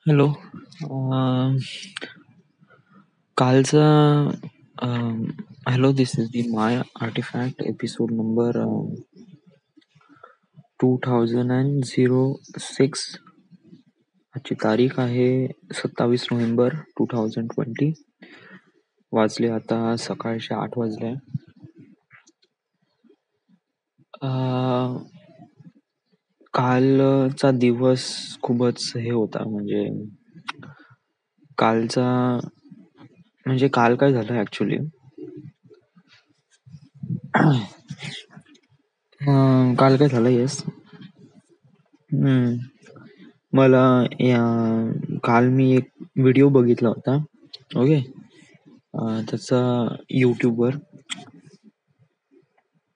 Hello. अ, कालचा hello, this is the my artefact episode number 2006. आजची तारीख आहे 27 नोव्हेंबर 2020. वाजले आता सकाळचे 8 वाजले. कालचा दिवस खूपच हे होता. कालचा काल काय झालं ऍक्च्युली. काल काय झालं, येस. मला काल मी एक व्हिडिओ बघितला होता. ओके. त्याचा यूट्यूबवर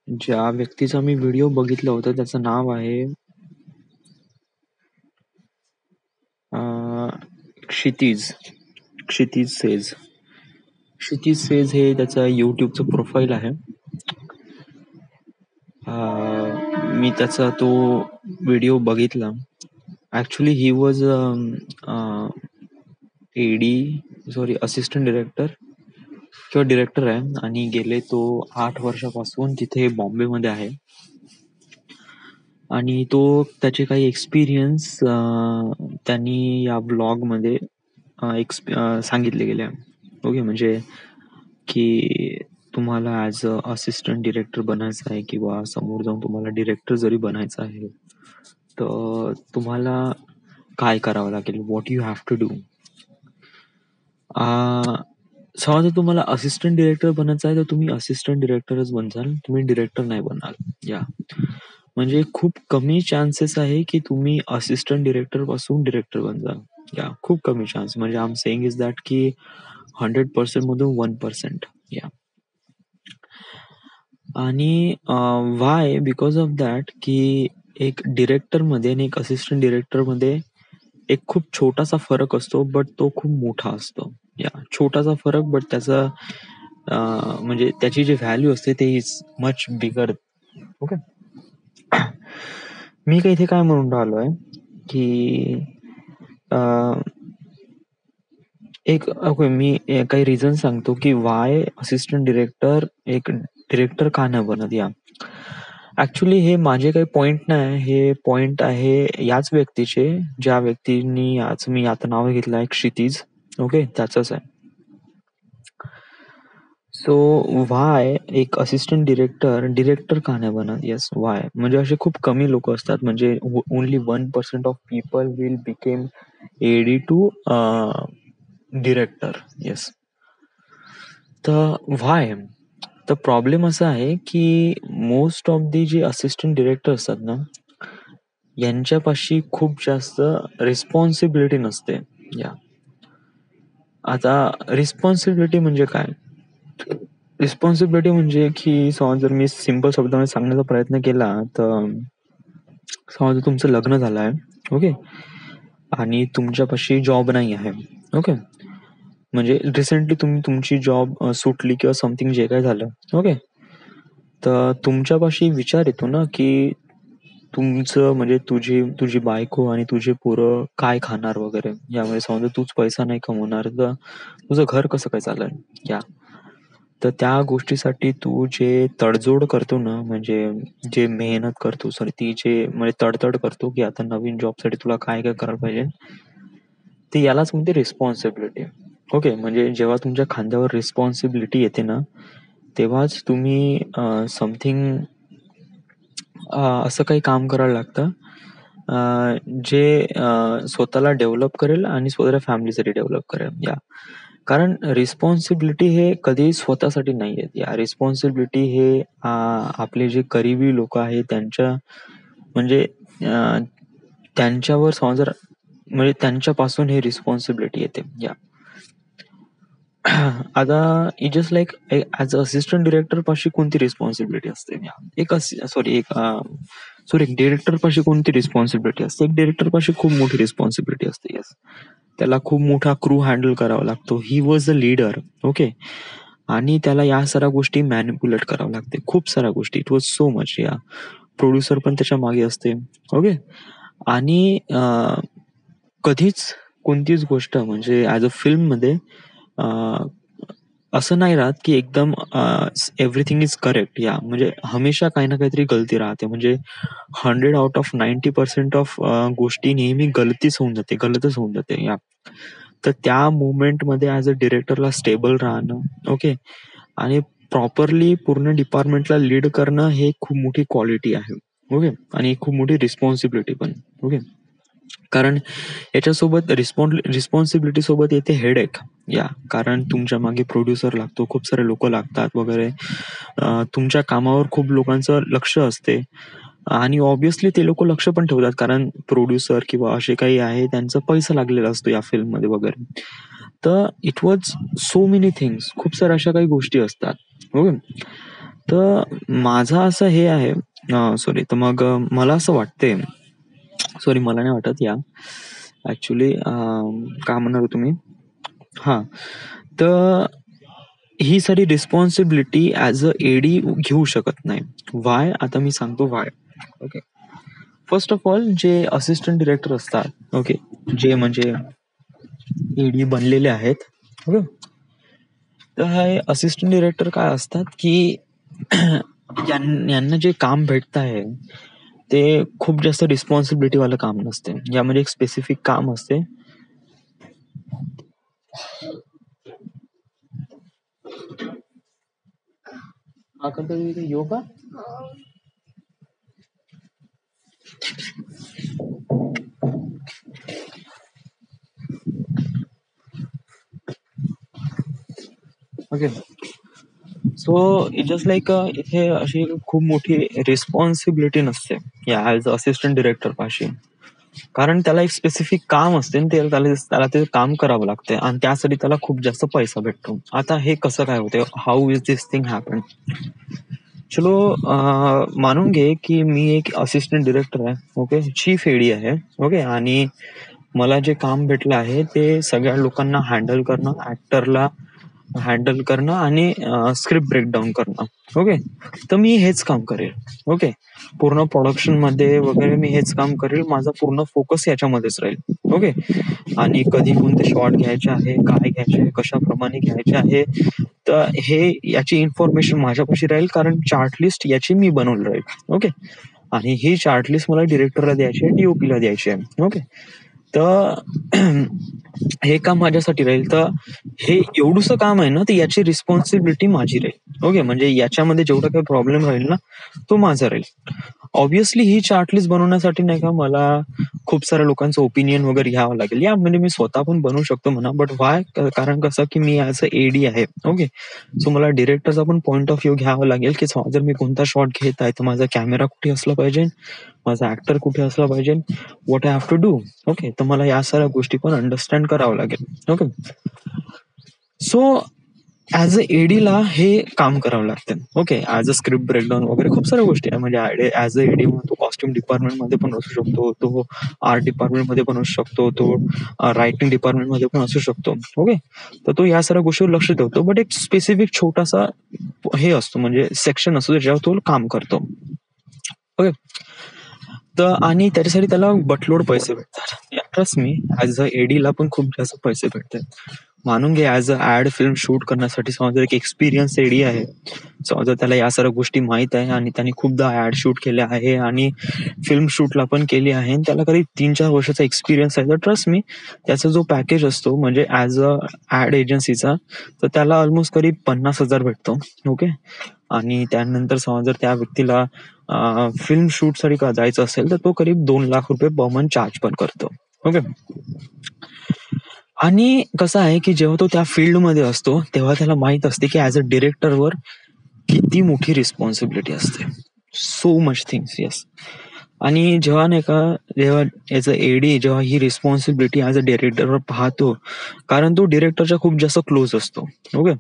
ज्या व्यक्तीचा मी व्हिडिओ बघितला होता त्याचं नाव आहे क्षितिज सेज. क्षितिज सेज हे त्याचं यूट्यूबचं प्रोफाईल आहे. मी त्याचा तो व्हिडिओ बघितला. Actually he was assistant director किंवा डिरेक्टर आहे, आणि गेले तो 8 वर्षापासून तिथे बॉम्बेमध्ये आहे. आणि तो त्याचे काही एक्सपिरियन्स त्यांनी या ब्लॉग मध्ये सांगितले गेले. ओके, की तुम्हाला ॲज अ असिस्टंट डिरेक्टर बनायचं आहे किंवा समोर जाऊन तुम्हाला डिरेक्टर जरी बनायचं आहे तर तुम्हाला काय करावं लागेल, what you have to do. समजा तुम्हाला असिस्टंट डिरेक्टर बनायचं आहे तर तुम्ही असिस्टंट डिरेक्टरच बनसाल, तुम्ही डिरेक्टर नाही बनाल. या खूप कमी चान्सेस आहे की तुम्ही असिस्टंट डिरेक्टर पासून डिरेक्टर बनजाल. या खूप कमी chance. I am saying is that की 100% मधून 1%. या आणि वाय, बिकॉज ऑफ दॅट की एक डिरेक्टर मध्ये आणि एक असिस्टंट डिरेक्टर मध्ये एक खूप छोटासा फरक असतो, बट तो खूप मोठा असतो. या छोटासा फरक, बट त्याचा त्याची जी व्हॅल्यू असते ते इज मच बिगर. ओके. मी काही इथे काय म्हणून राहिलोय की ओके, मी काही रिझन सांगतो की वाय असिस्टंट डिरेक्टर एक डिरेक्टर का नाही बनत. या ऍक्च्युली हे माझे काही पॉइंट नाही, हे पॉइंट आहे याच व्यक्तीचे, ज्या व्यक्तींनी आज मी आता नाव घेतलं आहे, क्षितिज. ओके, त्याचंच आहे. सो वाय एक असिस्टंट डिरेक्टर का नाही बनत. येस, वाय असे खूप कमी लोक असतात. Only 1% of people will become AD to director. Yes. तर वाय, तर प्रॉब्लेम असा आहे की मोस्ट ऑफ दी जे असिस्टंट डिरेक्टर असतात ना, यांच्यापाशी खूप जास्त रिस्पॉन्सिबिलिटी नसते. या आता रिस्पॉन्सिबिलिटी म्हणजे काय? रिस्पॉन्सिबिलिटी की समज जर मी सिंपल शब्दामध्ये सांगण्याचा प्रयत्न केला तर समज तुमचं लग्न झालं आहे. ओके. आणि तुमच्यापाशी जॉब नाही आहे. ओके. रिसेंटली तुमची जॉब सुटली किंवा समथिंग जे काय झालं. ओके. तर तुमच्यापाशी विचार येतो ना की तुमचं तुझी बायको आणि तुझे पोरं काय खाणार वगैरे. यामुळे समजा तूच पैसा नाही कमवणार तर तुझं घर कसं काय चालेल. या तर त्या गोष्टीसाठी तू जे तडजोड करतो ना, जे मेहनत करतो, ती जे तडतड करतो की आता नवीन जॉब साठी तुला काय काय करायला पाहिजे, ते यालाच म्हणते रिस्पॉन्सिबिलिटी. ओके. जेव्हा तुमच्या खांद्यावर रिस्पॉन्सिबिलिटी येते ना, तेव्हाच तुम्ही समथिंग असं काही काम करायला लागतं जे स्वतःला डेव्हलप करेल आणि स्वतःच्या फॅमिलीसाठी डेव्हलप करेल. या कारण रिस्पॉन्सिबिलिटी हे कधी स्वतःसाठी नाही आहेत. या रिस्पॉन्सिबिलिटी हे आपले जे करीबी लोक आहेत त्यांच्या त्यांच्यावर समजा त्यांच्यापासून हे रिस्पॉन्सिबिलिटी येते. या आता it just like as a assistant director पाशी कोणती रिस्पॉन्सिबिलिटी असते. एक डिरेक्टर पाशी कोणती रिस्पॉन्सिबिलिटी असते. एक डिरेक्टर पाशी खूप मोठी रिस्पॉन्सिबिलिटी असते. येस. त्याला खूप मोठा क्रू हँडल करावा लागतो. He was a leader. Okay. आणि त्याला या साऱ्या गोष्टी मॅनिप्युलेट करावं लागते, खूप साऱ्या गोष्टी. It was so much. या प्रोड्युसर पण त्याच्या मागे असते. ओके. आणि कधीच कोणतीच गोष्ट म्हणजे ॲज अ फिल्ममध्ये असं नाही राहत की एकदम एव्हरीथिंग इज करेक्ट. या म्हणजे हमेशा काही ना काहीतरी गलती राहते. म्हणजे 100 आउट ऑफ 90% ऑफ गोष्टी नेहमी गलतच होऊन जाते. या तर त्या मोमेंटमध्ये ॲज अ डिरेक्टरला स्टेबल राहणं, ओके, आणि प्रॉपरली पूर्ण डिपार्टमेंटला लीड करणं हे खूप मोठी क्वालिटी आहे. ओके, आणि खूप मोठी रिस्पॉन्सिबिलिटी पण. ओके, कारण याच्यासोबत रिस्पॉन्सिबिलिटी सोबत येते हेडेक. या कारण तुमच्या मागे प्रोड्युसर लागतो, खूप सारे लोक लागतात वगैरे. तुमच्या कामावर खूप लोकांचं लक्ष असते आणि ऑब्व्हियसली ते लोक लक्ष पण ठेवतात कारण प्रोड्युसर किंवा असे काही आहे त्यांचा पैसा लागलेला असतो या फिल्ममध्ये वगैरे. तर it was so many things, खूप साऱ्या अशा काही गोष्टी असतात. ओके, तर माझं असं हे आहे, सॉरी, तर मग मला असं वाटते, सॉरी मला नाही वाटत, या ऍक्च्युली काय म्हणणार तुम्ही, हा, तर ही सारी रिस्पॉन्सिबिलिटी ॲज अ एडी घेऊ शकत नाही. वाय, आता मी सांगतो Y. Okay, first of all जे असिस्टंट डिरेक्टर असतात, ओके, जे म्हणजे एडी बनलेले आहेत, ओके, तर हे असिस्टंट डिरेक्टर काय असतात की यांना जे काम भेटत आहे ते खूप जास्त रिस्पॉन्सिबिलिटी वालं काम नसते. यामध्ये एक स्पेसिफिक काम असते. Yoga okay, so it just like इथे अशी खूप मोठी रिस्पॉन्सिबिलिटी नसते या ॲज अ असिस्टंट डिरेक्टर पाशी. कारण त्याला एक स्पेसिफिक काम असते आणि त्याला ते काम करावं लागते आणि त्यासाठी त्याला खूप जास्त पैसा भेटतो. आता हे कसं काय होते, how is this thing happen? चलो मानून घे की मी एक असिस्टंट डिरेक्टर आहे, ओके, चीफ एडी आहे, ओके, आणि मला जे काम भेटलं आहे ते सगळ्या लोकांना हँडल करणं, ऍक्टरला हँडल करणं आणि स्क्रिप्ट ब्रेकडाऊन करणं. ओके, तर मी हेच काम करेल. ओके, पूर्ण प्रोडक्शन मध्ये वगैरे मी हेच काम करेल. माझा पूर्ण फोकस याच्यामध्येच राहील. ओके, आणि कधी कोणते शॉट घ्यायचे आहे, काय घ्यायचे, कशाप्रमाणे घ्यायचे आहे, तर हे याची इन्फॉर्मेशन माझ्यापाशी राहील कारण चार्ट लिस्ट याची मी बनवून राहील. ओके, आणि ही चार्ट लिस्ट मला डिरेक्टरला द्यायची आहे, डीओपीला द्यायची आहे. ओके, तर हे काम माझ्यासाठी राहील. तर हे एवढंसं काम आहे ना, तर याची रिस्पॉन्सिबिलिटी माझी राहील. ओके, म्हणजे याच्यामध्ये जेवढा काही प्रॉब्लेम राहील ना तो माझा राहील. ऑब्व्हियसली ही चार्टलिस्ट बनवण्यासाठी नाही का मला खूप साऱ्या लोकांचं ओपिनियन वगैरे घ्यावं लागेल. या म्हणजे मी स्वतः पण बनवू शकतो म्हणा, बट वाय, कारण कसं की मी ॲज अ एडी आहे. ओके, सो मला डिरेक्टरचा पण पॉईंट ऑफ व्ह्यू घ्यावा लागेल की जर मी कोणता शॉट घेत आहे तर माझा कॅमेरा कुठे असला पाहिजे, माझा ऍक्टर कुठे असला पाहिजे, what I have to do. Okay, तर मला या साऱ्या गोष्टी पण अंडरस्टँड करावं लागेल. ओके, सो ॲज अ एडीला हे काम करावं लागतं. Okay, as a script breakdown वगैरे खूप साऱ्या गोष्टी आहे. म्हणजे ॲज अ एडी तो कॉस्ट्युम डिपार्टमेंटमध्ये पण असू शकतो, तो आर्ट डिपार्टमेंटमध्ये पण असू शकतो, तो रायटिंग डिपार्टमेंटमध्ये पण असू शकतो. ओके, तर तो या साऱ्या गोष्टीवर लक्ष ठेवतो, बट एक स्पेसिफिक छोटासा हे असतो, म्हणजे सेक्शन असतो ज्याच्यावर तो काम करतो. ओके, तर आणि त्याच्यासाठी त्याला बटलोड पैसे भेटतात. ट्रस्ट मी, ॲज अ एडीला पण खूप जास्त पैसे भेटतात. मानून घे, as a ad film shoot करण्यासाठी समजा एक एक्सपिरियन्स एडी आहे, समजा त्याला या सर्व गोष्टी माहीत आहे आणि त्याने खूपदा ऍड शूट केल्या आहे आणि फिल्म शूटला पण केली आहे आणि त्याला करीब 3-4 वर्षाचा एक्सपिरियन्स आहे. तर ट्रस्ट मी, त्याचा जो पॅकेज असतो म्हणजे ॲज अ ऍड एजन्सीचा, तर त्याला ऑलमोस्ट करीब 50,000 भेटतो. ओके, आणि त्यानंतर समजा जर त्या व्यक्तीला फिल्म शूटसाठी जायचं असेल तर तो करीब 2 लाख रुपये पर मंथ चार्ज पण करतो. ओके, आणि कसं आहे की जेव्हा तो त्या फील्डमध्ये असतो तेव्हा त्याला माहित असते की ॲज अ डिरेक्टरवर किती मोठी रिस्पॉन्सिबिलिटी असते. So much things, yes. आणि जेव्हा नाही का, जेव्हा ॲज अ एडी जेव्हा ही रिस्पॉन्सिबिलिटी ॲज अ डिरेक्टरवर पाहतो, कारण तो डिरेक्टरच्या खूप जास्त क्लोज असतो. ओके,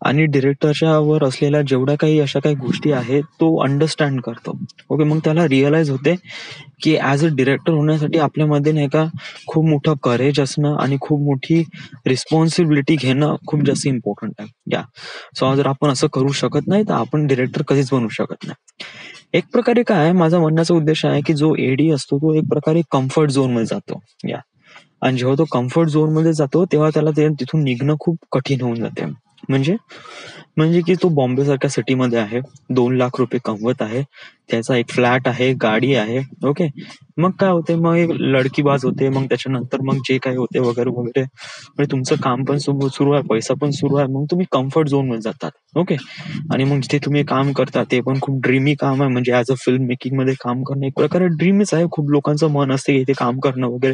आणि डिरेक्टरच्या वर असलेल्या जेवढ्या काही अशा काही गोष्टी आहेत तो अंडरस्टँड करतो. ओके, मग त्याला रिअलाइज होते की ॲज अ डिरेक्टर होण्यासाठी आपल्यामध्ये नाही का खूप मोठं करेज असणं आणि खूप मोठी रिस्पॉन्सिबिलिटी घेणं खूप जास्त इम्पॉर्टंट आहे. या सो जर आपण असं करू शकत नाही तर आपण डिरेक्टर कधीच बनवू शकत नाही. एक प्रकारे काय, माझा म्हणण्याचा उद्देश आहे की जो एडी असतो तो एक प्रकारे कम्फर्ट झोन मध्ये जातो. या आणि जेव्हा तो कम्फर्ट झोन मध्ये जातो तेव्हा त्याला तिथून निघणं खूप कठीण होऊन जाते. म्हणजे म्हणजे की तो बॉम्बे सारख्या सिटीमध्ये आहे, 2 लाख रुपये कमवत आहे, त्याचा एक फ्लॅट आहे, गाडी आहे. ओके. मग काय होते, मग एक लडकीबाज होते, मग त्याच्यानंतर मग जे काही होते वगैरे वगैरे, म्हणजे तुमचं काम पण सुरू आहे, पैसा पण सुरू आहे, मग तुम्ही कम्फर्ट झोन मध्ये जातात. ओके. आणि मग जिथे तुम्ही काम करता ते पण खूप ड्रीमी काम आहे, म्हणजे ऍज अ फिल्म मेकिंग मध्ये काम करणं एक प्रकारे ड्रीमच आहे. खूप लोकांचं मन असते की इथे काम करणं वगैरे,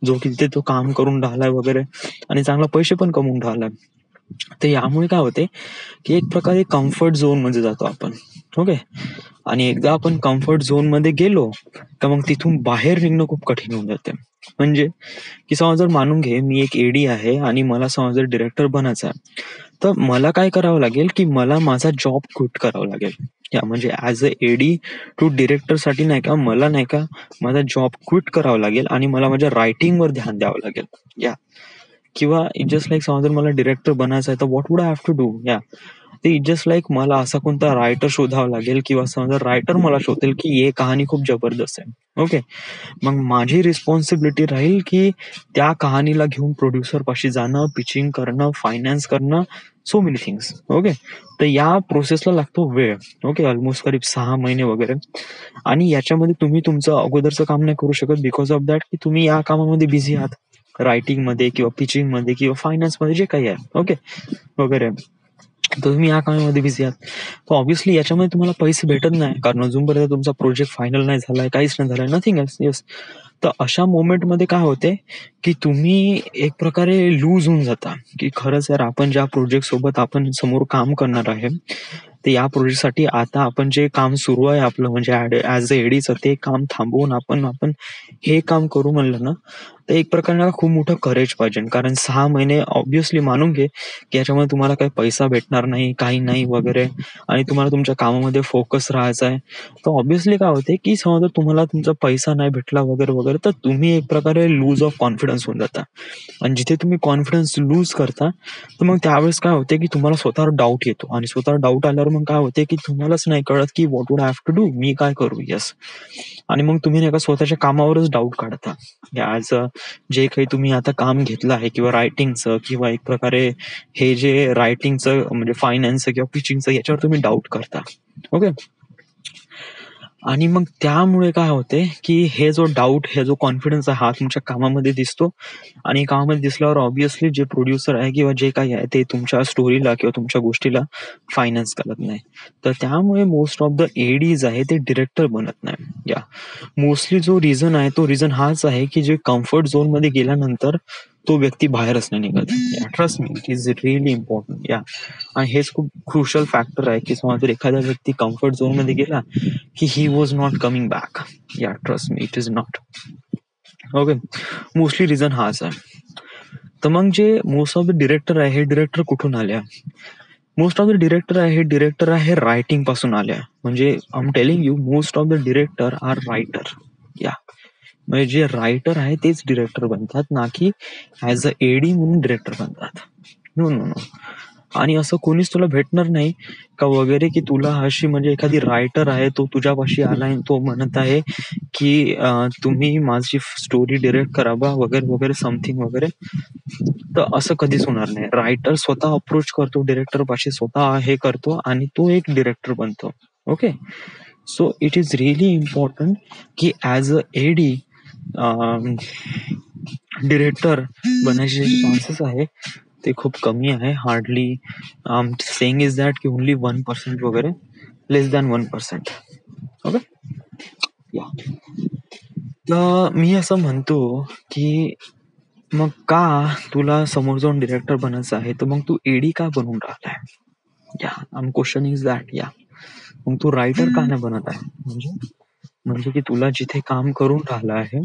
जो की तिथे तो काम करून राहिलाय वगैरे आणि चांगला पैसे पण कमवून राहिलाय. तर यामुळे काय होते की एक प्रकारे कम्फर्ट झोन मध्ये जातो आपण. ओके. आणि एकदा आपण कम्फर्ट झोन मध्ये गेलो तर मग तिथून बाहेर निघणं खूप कठीण होऊन जाते. म्हणजे की समज जर मानून घे मी एक एडी आहे आणि मला समज जर डिरेक्टर बनायचं आहे, तर मला काय करावं लागेल की मला माझा जॉब क्विट करावा लागेल. या म्हणजे as a AD to director साठी नाही का, मला नाही का माझा जॉब क्विट करावा लागेल आणि मला माझ्या रायटिंग वर ध्यान द्यावं लागेल. या किंवा जस्ट लाईक समज जर मला डिरेक्टर बनायचं आहे तर what would I have to do. या ते जस्ट लाईक मला असा कोणता रायटर शोधावा लागेल किंवा समजा रायटर मला शोधेल की हे कहाणी खूप जबरदस्त आहे. ओके. मग माझी रिस्पॉन्सिबिलिटी राहील की त्या कहाणीला घेऊन प्रोड्युसर पाशी जाणं, पिचिंग करणं, फायनान्स करणं, सो मेनी थिंग्स. ओके. तर या प्रोसेसला लागतो वेळ. ओके. ऑलमोस्ट करीब 6 महिने वगैरे. आणि याच्यामध्ये तुम्ही तुमचं अगोदरचं काम नाही करू शकत बिकॉज ऑफ दॅट की तुम्ही या कामामध्ये बिझी आहात, रायटिंग मध्ये किंवा पिचिंग मध्ये किंवा फायनान्स मध्ये जे काही आहे. ओके. वगैरे. तर तुम्ही या कामामध्ये बिझी आहात, तर ऑब्व्हियसली याच्यामध्ये तुम्हाला पैसे भेटत नाही, कारण अजूनपर्यंत तुमचा प्रोजेक्ट फायनल नाही झालाय, काहीच नाही झालंय, नथिंग एल्स. येस. तर अशा मोमेंटमध्ये काय होते की तुम्ही एक प्रकारे लूज होऊन जाता की खरंच यार आपण ज्या प्रोजेक्ट सोबत आपण समोर काम करणार आहे ते या प्रोजेक्टसाठी आता आपण जे काम सुरू आहे आपलं म्हणजे ऍज अ एडीचं ते काम थांबवून आपण आपण हे काम करू म्हणलं ना, तर एक प्रकारे खूप मोठं करेज पाहिजे. कारण 6 महिने ऑब्व्हियसली मानून घे की याच्यामध्ये तुम्हाला काही पैसा भेटणार नाही, काही नाही वगैरे, आणि तुम्हाला तुमच्या कामामध्ये फोकस राहायचा आहे. तर ऑब्व्हियसली काय होते की समजा तुम्हाला तुमचा पैसा नाही भेटला वगैरे वगैरे, तर तुम्ही एक प्रकारे लूज ऑफ कॉन्फिडन्स होऊन जाता. आणि जिथे तुम्ही कॉन्फिडन्स लूज करता तर मग त्यावेळेस काय होते की तुम्हाला स्वतःवर डाऊट येतो, आणि स्वतःवर डाऊट आल्यावर मग काय होते की तुम्हालाच नाही कळत की what would I have to do, मी काय करू. येस. आणि मग तुम्ही नाही का स्वतःच्या कामावरच डाऊट काढता. ऍज अ जे काही तुम्ही आता काम घेतलं आहे किंवा रायटिंगचं किंवा एक प्रकारे हे जे रायटिंगचं म्हणजे फायनान्सचं किंवा पिचिंगचं याच्यावर तुम्ही डाऊट करता. ओके. आणि मग त्यामुळे काय होते की हे जो डाऊट, हे जो कॉन्फिडन्स आहे हा तुमच्या कामामध्ये दिसतो, आणि कामामध्ये दिसल्यावर ऑब्व्हियसली जे प्रोड्युसर आहे किंवा जे काही आहे ते तुमच्या स्टोरीला किंवा तुमच्या गोष्टीला फायनान्स करत नाही. तर त्यामुळे मोस्ट ऑफ द एडीज आहे ते डिरेक्टर बनत नाही. या मोस्टली जो रिझन आहे तो रिझन हाच आहे की जे कम्फर्ट झोन मध्ये गेल्यानंतर तो व्यक्ती बाहेरच नाही निघत. Trust me, it is really important. या आणि हेच खूप क्रुशल फॅक्टर आहे की समजा जर एखादा व्यक्ती कम्फर्ट झोन मध्ये गेला की he was not coming back. Yeah trust me, it is not. Okay. Mostly reason हाच आहे. तर मग जे मोस्ट ऑफ द डिरेक्टर आहे हे डिरेक्टर कुठून आल्या? मोस्ट ऑफ द डिरेक्टर आहे हे डिरेक्टर आहे रायटिंग पासून आल्या. म्हणजे I am telling you, most of the director are writer. या म्हणजे जे रायटर आहे तेच डिरेक्टर बनतात, ना की ऍज अ एडी म्हणून डिरेक्टर बनतात. No no no. आणि असं कोणीच तुला भेटणार नाही का वगैरे की तुला अशी म्हणजे एखादी रायटर आहे तो तुझ्यापाशी आलाय, तो म्हणत आहे की तुम्ही माझी स्टोरी डिरेक्ट करावा वगैरे वगैरे समथिंग वगैरे. तर असं कधीच होणार नाही. रायटर स्वतः अप्रोच करतो डिरेक्टर पाशी, स्वतः हे करतो आणि तो एक डिरेक्टर बनतो. Okay. So it is really important की ऍज अ एडी डिरेक्टर बनायचे जे चान्सेस आहे ते खूप कमी आहे. हार्डली सेइंग इज दॅट की ओनली 1% वगैरे, लेस दॅन 1%. ओके. या तर मी असं म्हणतो की मग का तुला समोर जाऊन डिरेक्टर बनायचं आहे, तर मग तू एडी का बनून राहिलाय? या क्वेश्चन इज दॅट. या मग तू रायटर का नाही बनत आहे? म्हणजे की तुला जिथे काम करून राहिलं आहे,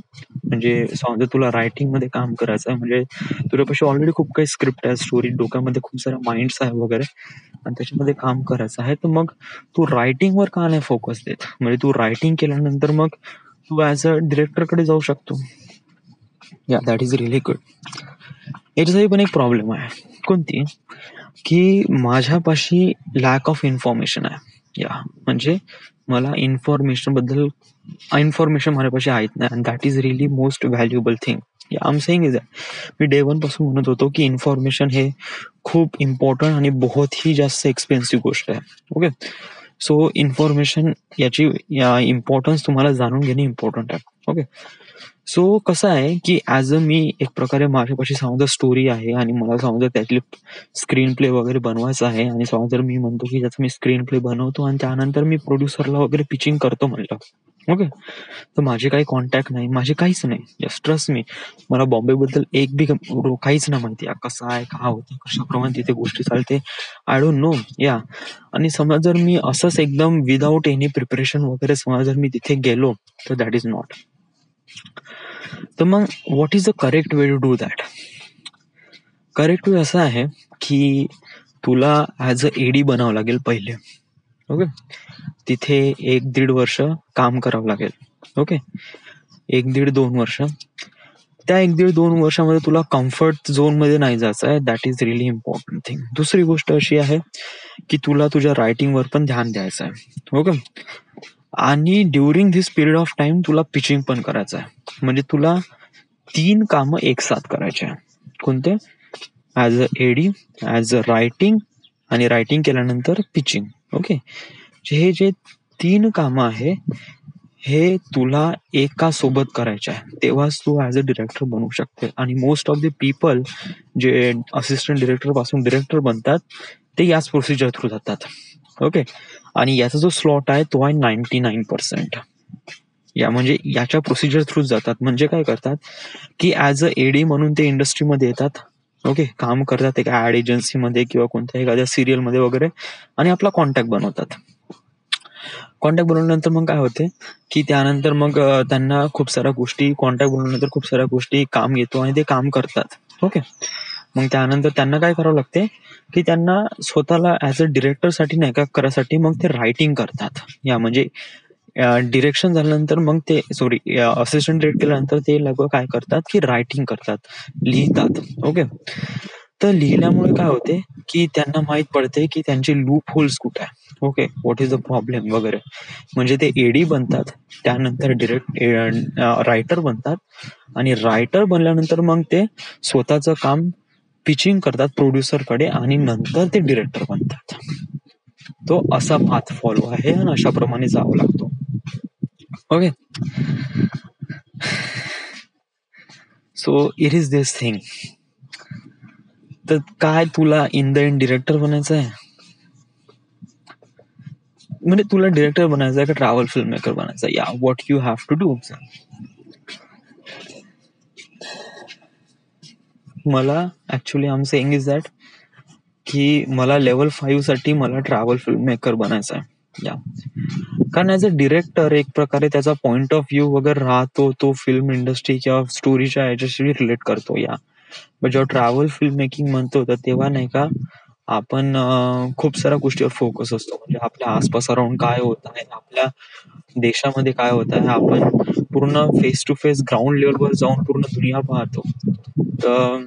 म्हणजे समजा तुला रायटिंग मध्ये काम करायचं आहे, म्हणजे तुझ्यापाशी ऑलरेडी खूप काही स्क्रिप्ट आहे, स्टोरी डोक्यामध्ये खूप साऱ्या माइंड्स आहे वगैरे, आणि त्याच्यामध्ये काम करायचं आहे, तर मग तू रायटिंग वर का नाही फोकस देत? म्हणजे तू रायटिंग केल्यानंतर मग तू ऍज अ डिरेक्टर कडे जाऊ शकतो. या दॅट इज रिअली गुड. याच्यासाठी पण एक प्रॉब्लेम आहे. कोणती? की माझ्यापाशी लॅक ऑफ इन्फॉर्मेशन आहे. या म्हणजे मला इन्फॉर्मेशन माझ्यापाशी आहेत नाही, and that is really most valuable thing. I am saying is me day one पासून म्हणत होतो की इन्फॉर्मेशन हे खूप इम्पॉर्टंट आणि बहुत ही जास्त एक्सपेन्सिव्ह गोष्ट आहे. ओके, सो इन्फॉर्मेशन याची इम्पॉर्टन्स तुम्हाला जाणून घेणे इम्पॉर्टंट आहे. ओके, सो कसं आहे की ॲज अ मी एक प्रकारे माझ्यापाशी समजा स्टोरी आहे आणि मला समजा त्यातली स्क्रीन प्ले वगैरे बनवायचं आहे आणि समजा मी म्हणतो की त्याचं मी स्क्रीन प्ले बनवतो आणि त्यानंतर मी प्रोड्युसरला वगैरे पिचिंग करतो म्हणलं. ओके, तर माझे काही कॉन्टॅक्ट नाही, माझे काहीच नाही. जस्ट ट्रस्ट मी, मला बॉम्बेबद्दल एक बी काहीच नाही माहिती. कसं आहे, का होतं, कशाप्रमाणे तिथे गोष्टी चालते, आय डोंट नो. या आणि समज जर मी असंच एकदम विदाऊट एनी प्रिपरेशन वगैरे समज जर मी तिथे गेलो तर दॅट इज नॉट. तर मग what is the correct way to do that? Correct way असं आहे की तुला ॲज अ एडी बनावं लागेल पहिले. ओके, तिथे 1-1.5 वर्ष काम करावं लागेल. ओके, 1-1.5-2 वर्ष. त्या 1-1.5-2 वर्षामध्ये तुला कम्फर्ट झोन मध्ये नाही जायचं आहे. That is really important thing. दुसरी गोष्ट अशी आहे की तुला तुझ्या रायटिंगवर पण ध्यान द्यायचं आहे. ओके, आणि during this period of time तुला पिचिंग पण करायचं आहे. म्हणजे तुला 3 कामं एक साथ करायचे आहे. कोणते? As a AD, as a writing, आणि रायटिंग केल्यानंतर पिचिंग. ओके, हे जे 3 कामं आहे हे तुला एका सोबत करायचे आहे, तेव्हाच तू ॲज अ डिरेक्टर बनवू शकते. आणि मोस्ट ऑफ द पीपल जे असिस्टंट डिरेक्टर पासून डिरेक्टर बनतात ते याच प्रोसिजर थ्रू जातात. ओके, आणि याचा जो स्लॉट आहे तो आहे 99%. या म्हणजे याच्या प्रोसिजर थ्रू जातात. म्हणजे काय करतात की ॲज अ एडी म्हणून ते इंडस्ट्रीमध्ये येतात. ओके, काम करतात एका ऍड एजन्सीमध्ये किंवा कोणत्या एखाद्या सिरियलमध्ये वगैरे आणि आपला कॉन्टॅक्ट बनवतात. कॉन्टॅक्ट बनवल्यानंतर मग काय होते की त्यानंतर मग त्यांना खूप साऱ्या गोष्टी, कॉन्टॅक्ट बनवल्यानंतर खूप साऱ्या गोष्टी काम येतो आणि ते काम करतात. ओके, मग त्यानंतर त्यांना काय करावं लागते की त्यांना स्वतःला ॲज अ डिरेक्टरसाठी नाही का करायसाठी मग ते रायटिंग करतात. या म्हणजे डिरेक्शन झाल्यानंतर मग ते असिस्टंट डिरेक्ट केल्यानंतर ते लोक काय करतात की रायटिंग करतात, लिहितात. ओके, तर लिहिल्यामुळे काय होते की त्यांना माहित पडते की त्यांचे लूप होल्स कुठे आहे. Okay, what is the problem वगैरे. म्हणजे ते एडी बनतात, त्यानंतर रायटर बनतात आणि रायटर बनल्यानंतर मग ते स्वतःचं काम पिचिंग करतात प्रोड्युसरकडे आणि नंतर ते डिरेक्टर बनतात. तो असा पाथ फॉलो आहे आणि अशा प्रमाणे जावं लागतो. Okay, so it is this thing. तर काय तुला इन द एंड डिरेक्टर बनायचं आहे? म्हणजे तुला डिरेक्टर बनायचं आहे का ट्रॅव्हल फिल्म मेकर बनायचं आहे? Yeah what you have to do. मला actually I am saying is that की मला लेवल 5 साठी मला ट्रॅव्हल फिल्म मेकर बनायचं आहे. या कारण ऍज अ डिरेक्टर एक प्रकारे त्याचा पॉइंट ऑफ व्ह्यू वगैरे राहतो, तो फिल्म इंडस्ट्री किंवा स्टोरीच्या याच्याशी रिलेट करतो. या पण जेव्हा ट्रॅव्हल फिल्म मेकिंग म्हणतो तर तेव्हा नाही का आपण खूप साऱ्या गोष्टीवर फोकस असतो. म्हणजे आपल्या आसपास अराउंड काय होत आहे, आपल्या देशामध्ये काय होत आहे, आपण पूर्ण फेस टू फेस ग्राउंड लेवलवर जाऊन पूर्ण दुनिया पाहतो. तर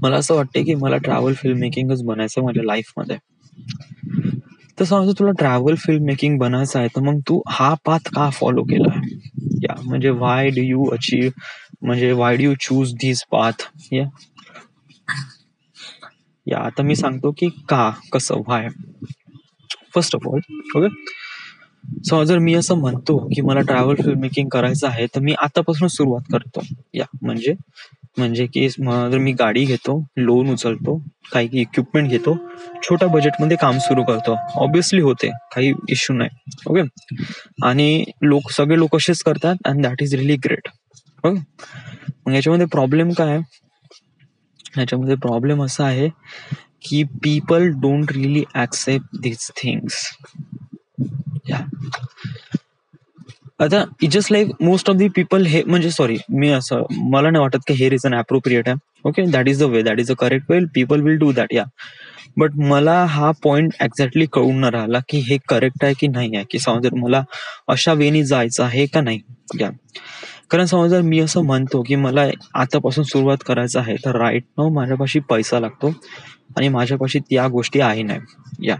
मला असं वाटतं की मला ट्रॅव्हल फिल्म मेकिंगच बनायचं माझ्या लाईफमध्ये. तर समजा तुला ट्रॅव्हल फिल्म मेकिंग बनायचं आहे तर मग तू हा पाथ का फॉलो केला? या म्हणजे वाय डू यू अचीव, म्हणजे why do you choose this path? Yeah आता मी सांगतो की का, कसं, why. First of all, okay, so जर मी असं म्हणतो की मला ट्रॅव्हल फिल्म मेकिंग करायचं आहे तर मी आतापासून सुरुवात करतो. या म्हणजे की जर मी गाडी घेतो, लोन उचलतो, काही इक्विपमेंट घेतो, छोट्या बजेटमध्ये काम सुरू करतो. ऑब्विसली होते, काही इश्यू नाही. ओके, आणि सगळे लोक असेच करतात and that is really great. Okay, मग याच्यामध्ये प्रॉब्लेम काय आहे? याच्यामध्ये प्रॉब्लेम असा आहे की people don't really accept this things. आता just like most of the people, हे म्हणजे सॉरी, मी असं मला नाही वाटत की हे रिझन अप्रोप्रिएट आहे. Okay, that is the way, that is the correct way, people will do that. या बट मला हा पॉइंट एक्झॅक्टली कळून न राहिला की हे करेक्ट आहे की नाही आहे, की समजा मला अशा वेनी जायचं आहे का नाही. या कारण समजा जर मी असं म्हणतो की मला आतापासून सुरुवात करायचं आहे तर राईट नाव माझ्यापाशी पैसा लागतो आणि माझ्यापाशी त्या गोष्टी आहे नाही. या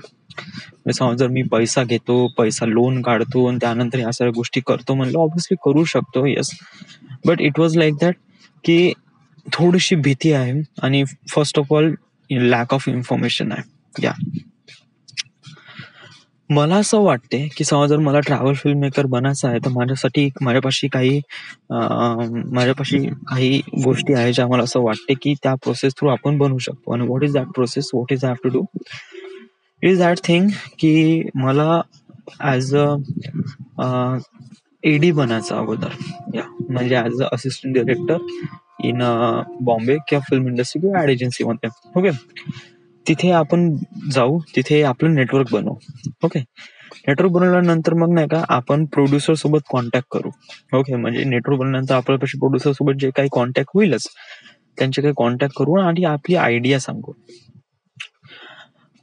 समजा जर मी पैसा घेतो, पैसा लोन काढतो आणि त्यानंतर या सगळ्या गोष्टी करतो म्हणलं, ऑब्व्हियसली करू शकतो. Yes, but it was like that की थोडीशी भीती आहे आणि first of all lack of information आहे. या मला असं वाटते की समजा जर मला ट्रॅव्हल फिल्म मेकर बनायचं आहे तर माझ्यापाशी काही गोष्टी आहेत ज्या मला असं वाटते की त्या प्रोसेस थ्रू आपण बनवू शकतो. आणि what is that process, what is have to do, it is that thing की मला ॲज अ एडी बनायचं अगोदर. या म्हणजे as a assistant director in Bombay किंवा फिल्म इंडस्ट्री किंवा ॲड एजन्सीमध्ये. ओके, तिथे आपण जाऊ, तिथे आपलं नेटवर्क बनवू. ओके, नेटवर्क बनवल्यानंतर मग नाही का आपण प्रोड्युसर सोबत कॉन्टॅक्ट करू. ओके, म्हणजे नेटवर्क बनवल्यानंतर आपल्यापाशी प्रोड्युसर सोबत जे काही कॉन्टॅक्ट होईलच त्यांचे काही कॉन्टॅक्ट करू आणि आपली आयडिया सांगू.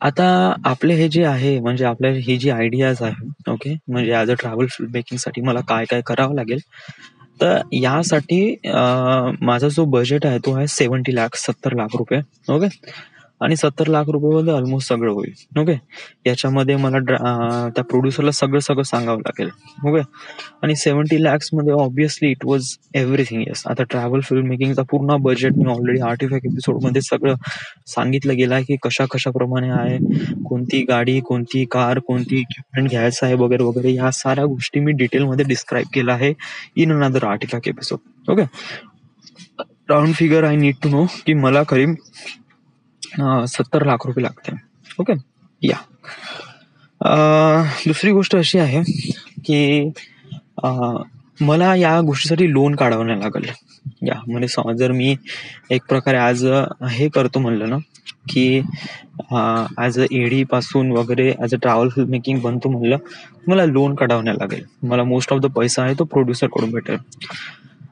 आता आपले हे जे आहे म्हणजे आपल्या ही जी आयडियाज आहे, ओके, म्हणजे ॲज अ ट्रॅव्हल फिल्म मेकिंगसाठी मला काय काय करावं लागेल, तर यासाठी माझा जो बजेट आहे तो आहे 70 लाख रुपये. ओके, आणि 70 लाख रुपयामध्ये ऑलमोस्ट सगळं होईल. ओके, याच्यामध्ये मला त्या प्रोड्युसरला सगळं सगळं सांगावं लागेल. ओके, आणि 70 लॅक्स मध्ये obviously it was everything. Yes, आता ट्रॅव्हल फिल्म मेकिंगचा पूर्ण बजेट मी ऑलरेडी आर्टिफॅक्ट एपिसोड मध्ये सगळं सांगितलं गेलं आहे की कशा कशाप्रमाणे आहे, कोणती गाडी, कोणती कार, कोणती इक्विपमेंट घ्यायचं आहे वगैरे वगैरे, ह्या साऱ्या गोष्टी मी डिटेलमध्ये डिस्क्राईब केलं आहे in another artifact episode. Okay, round figure I need to know की मला करीब 70 लाख रुपये लागते. ओके, या दुसरी गोष्ट अशी आहे की मला या गोष्टीसाठी लोन काढावं नाही लागेल. या म्हणजे समज जर मी एक प्रकारे आज हे करतो म्हणलं ना की ॲज अ एडी पासून वगैरे as a travel film making बनतो म्हणलं, मला लोन काढावं नाही लागेल. मला मोस्ट ऑफ द पैसा आहे तो प्रोड्युसर कडून भेटेल.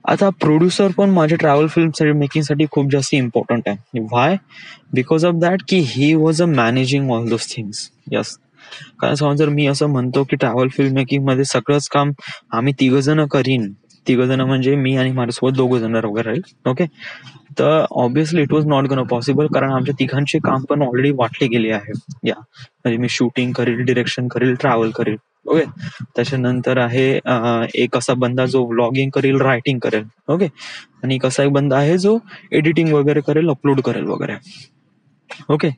आता प्रोड्युसर पण माझ्या ट्रॅव्हल फिल्म मेकिंगसाठी खूप जास्त इम्पॉर्टंट आहे. व्हाय? बिकॉज ऑफ दॅट की he was a managing all those things. Yes, कारण समज जर मी असं म्हणतो की ट्रॅव्हल फिल्म मेकिंग मध्ये सगळंच काम आम्ही 3 जण करीन, 3 जण म्हणजे मी आणि माझ्यासोबत 2 जण वगैरे राहील. ओके, तर obviously it was not gonna possible, कारण आमच्या तिघांचे काम पण ऑलरेडी वाटले गेले आहे. या म्हणजे मी शूटिंग करेल, डिरेक्शन करेल, ट्रॅव्हल करेल. ओके, त्याच्यानंतर आहे एक असा बंदा जो व्लॉगिंग करेल, रायटिंग करेल. ओके, आणि एक असा एक बंदा आहे जो एडिटिंग वगैरे करेल, अपलोड करेल वगैरे. ओके,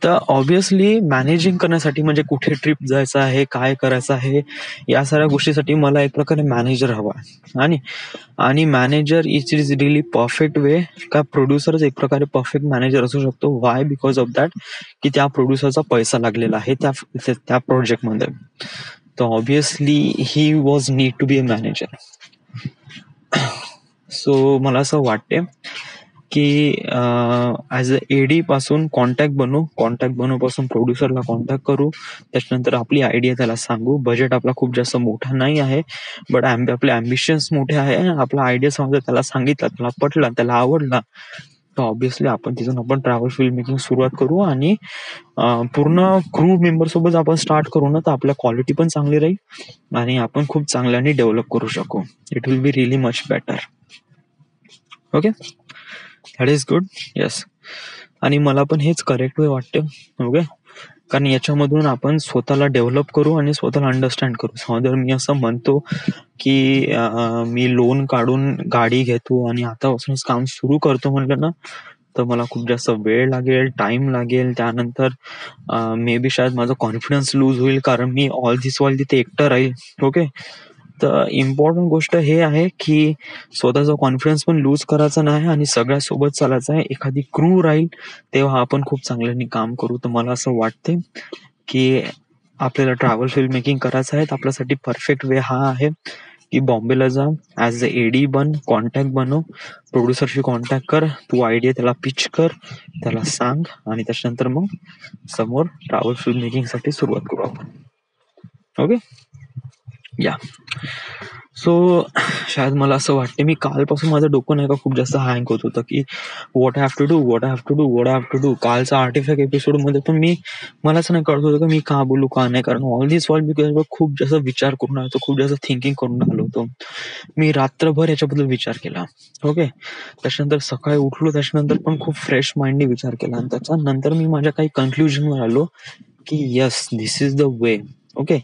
तर ऑब्व्हियसली मॅनेजिंग करण्यासाठी म्हणजे कुठे ट्रिप जायचं आहे, काय करायचं आहे, या साऱ्या गोष्टीसाठी मला एक प्रकारे मॅनेजर हवा. आणि manager is really perfect way का प्रोड्युसरच एक प्रकारे परफेक्ट मॅनेजर असू शकतो. वाय? बिकॉज ऑफ दॅट की त्या प्रोड्युसरचा पैसा लागलेला आहे त्या प्रोजेक्टमध्ये. तर obviously he was need to be a manager. So मला असं वाटते की ॲज अ एडी पासून कॉन्टॅक्ट बनवू पासून प्रोड्युसरला कॉन्टॅक्ट करू, त्याच्यानंतर आपली आयडिया त्याला सांगू. बजेट आपला खूप जास्त मोठा नाही आहे, बट आपले अम्बिशन्स मोठे आहे. आपला आयडिया समजा त्याला सांगितला, त्याला पटला, त्याला आवडला, तर ऑब्व्हियसली आपण तिथून ट्रॅव्हल फिल्म मेकिंग सुरुवात करू आणि पूर्ण क्रू मेंबर सोबत आपण स्टार्ट करू ना, तर आपल्या क्वालिटी पण चांगली राहील आणि आपण खूप चांगल्याने डेव्हलप करू शकू. It will be really much better. Okay, that is good. Yes, आणि मला पण हेच करेक्ट वे वाटते. ओके, कारण याच्यामधून आपण स्वतःला डेव्हलप करू आणि स्वतःला अंडरस्टँड करू. समजा जर मी असं म्हणतो की मी लोन काढून गाडी घेतो आणि आतापासूनच काम सुरू करतो म्हणलं ना, तर मला खूप जास्त वेळ लागेल, टाइम लागेल. त्यानंतर मे बी शायद माझा कॉन्फिडन्स लूज होईल, कारण मी ऑल तिथे एकटं राहील. ओके, तर इम्पॉर्टंट गोष्ट हे आहे की स्वतःचा कॉन्फिडन्स पण लूज करायचा नाही आणि सगळ्या सोबत चालायचं आहे. एखादी क्रू राहील तेव्हा आपण खूप चांगल्याने काम करू. तर मला असं वाटते की आपल्याला ट्रॅव्हल फिल्म मेकिंग करायचं आहे, तर आपल्यासाठी परफेक्ट वे हा आहे की बॉम्बेला जा, ॲज अ एडी बन, कॉन्टॅक्ट बनव, प्रोड्युसरशी कॉन्टॅक्ट कर, तू आयडिया त्याला पिच कर, त्याला सांग, आणि त्याच्यानंतर मग समोर ट्रॅव्हल फिल्म मेकिंगसाठी सुरुवात करू आपण. ओके, या सो शायद मला असं वाटते, मी कालपासून माझं डोकं नाही का खूप जास्त हँग होत होतं की व्हॉट हॅव टू डू. कालचा आर्टिफॅक्ट एपिसोड मध्ये पण मलाच नाही कळत होतं की मी का बोलू का नाही, कारण ऑल दिस वॉल बिकॉज खूप जास्त विचार करून आलो, खूप जास्त थिंकिंग करून आलो होतो. मी रात्रभर याच्याबद्दल विचार केला. ओके, त्याच्यानंतर सकाळी उठलो, त्याच्यानंतर पण खूप फ्रेश माइंडने विचार केला आणि त्याच्यानंतर मी माझ्या काही कन्क्लुजनवर आलो की yes, this is the way. Okay.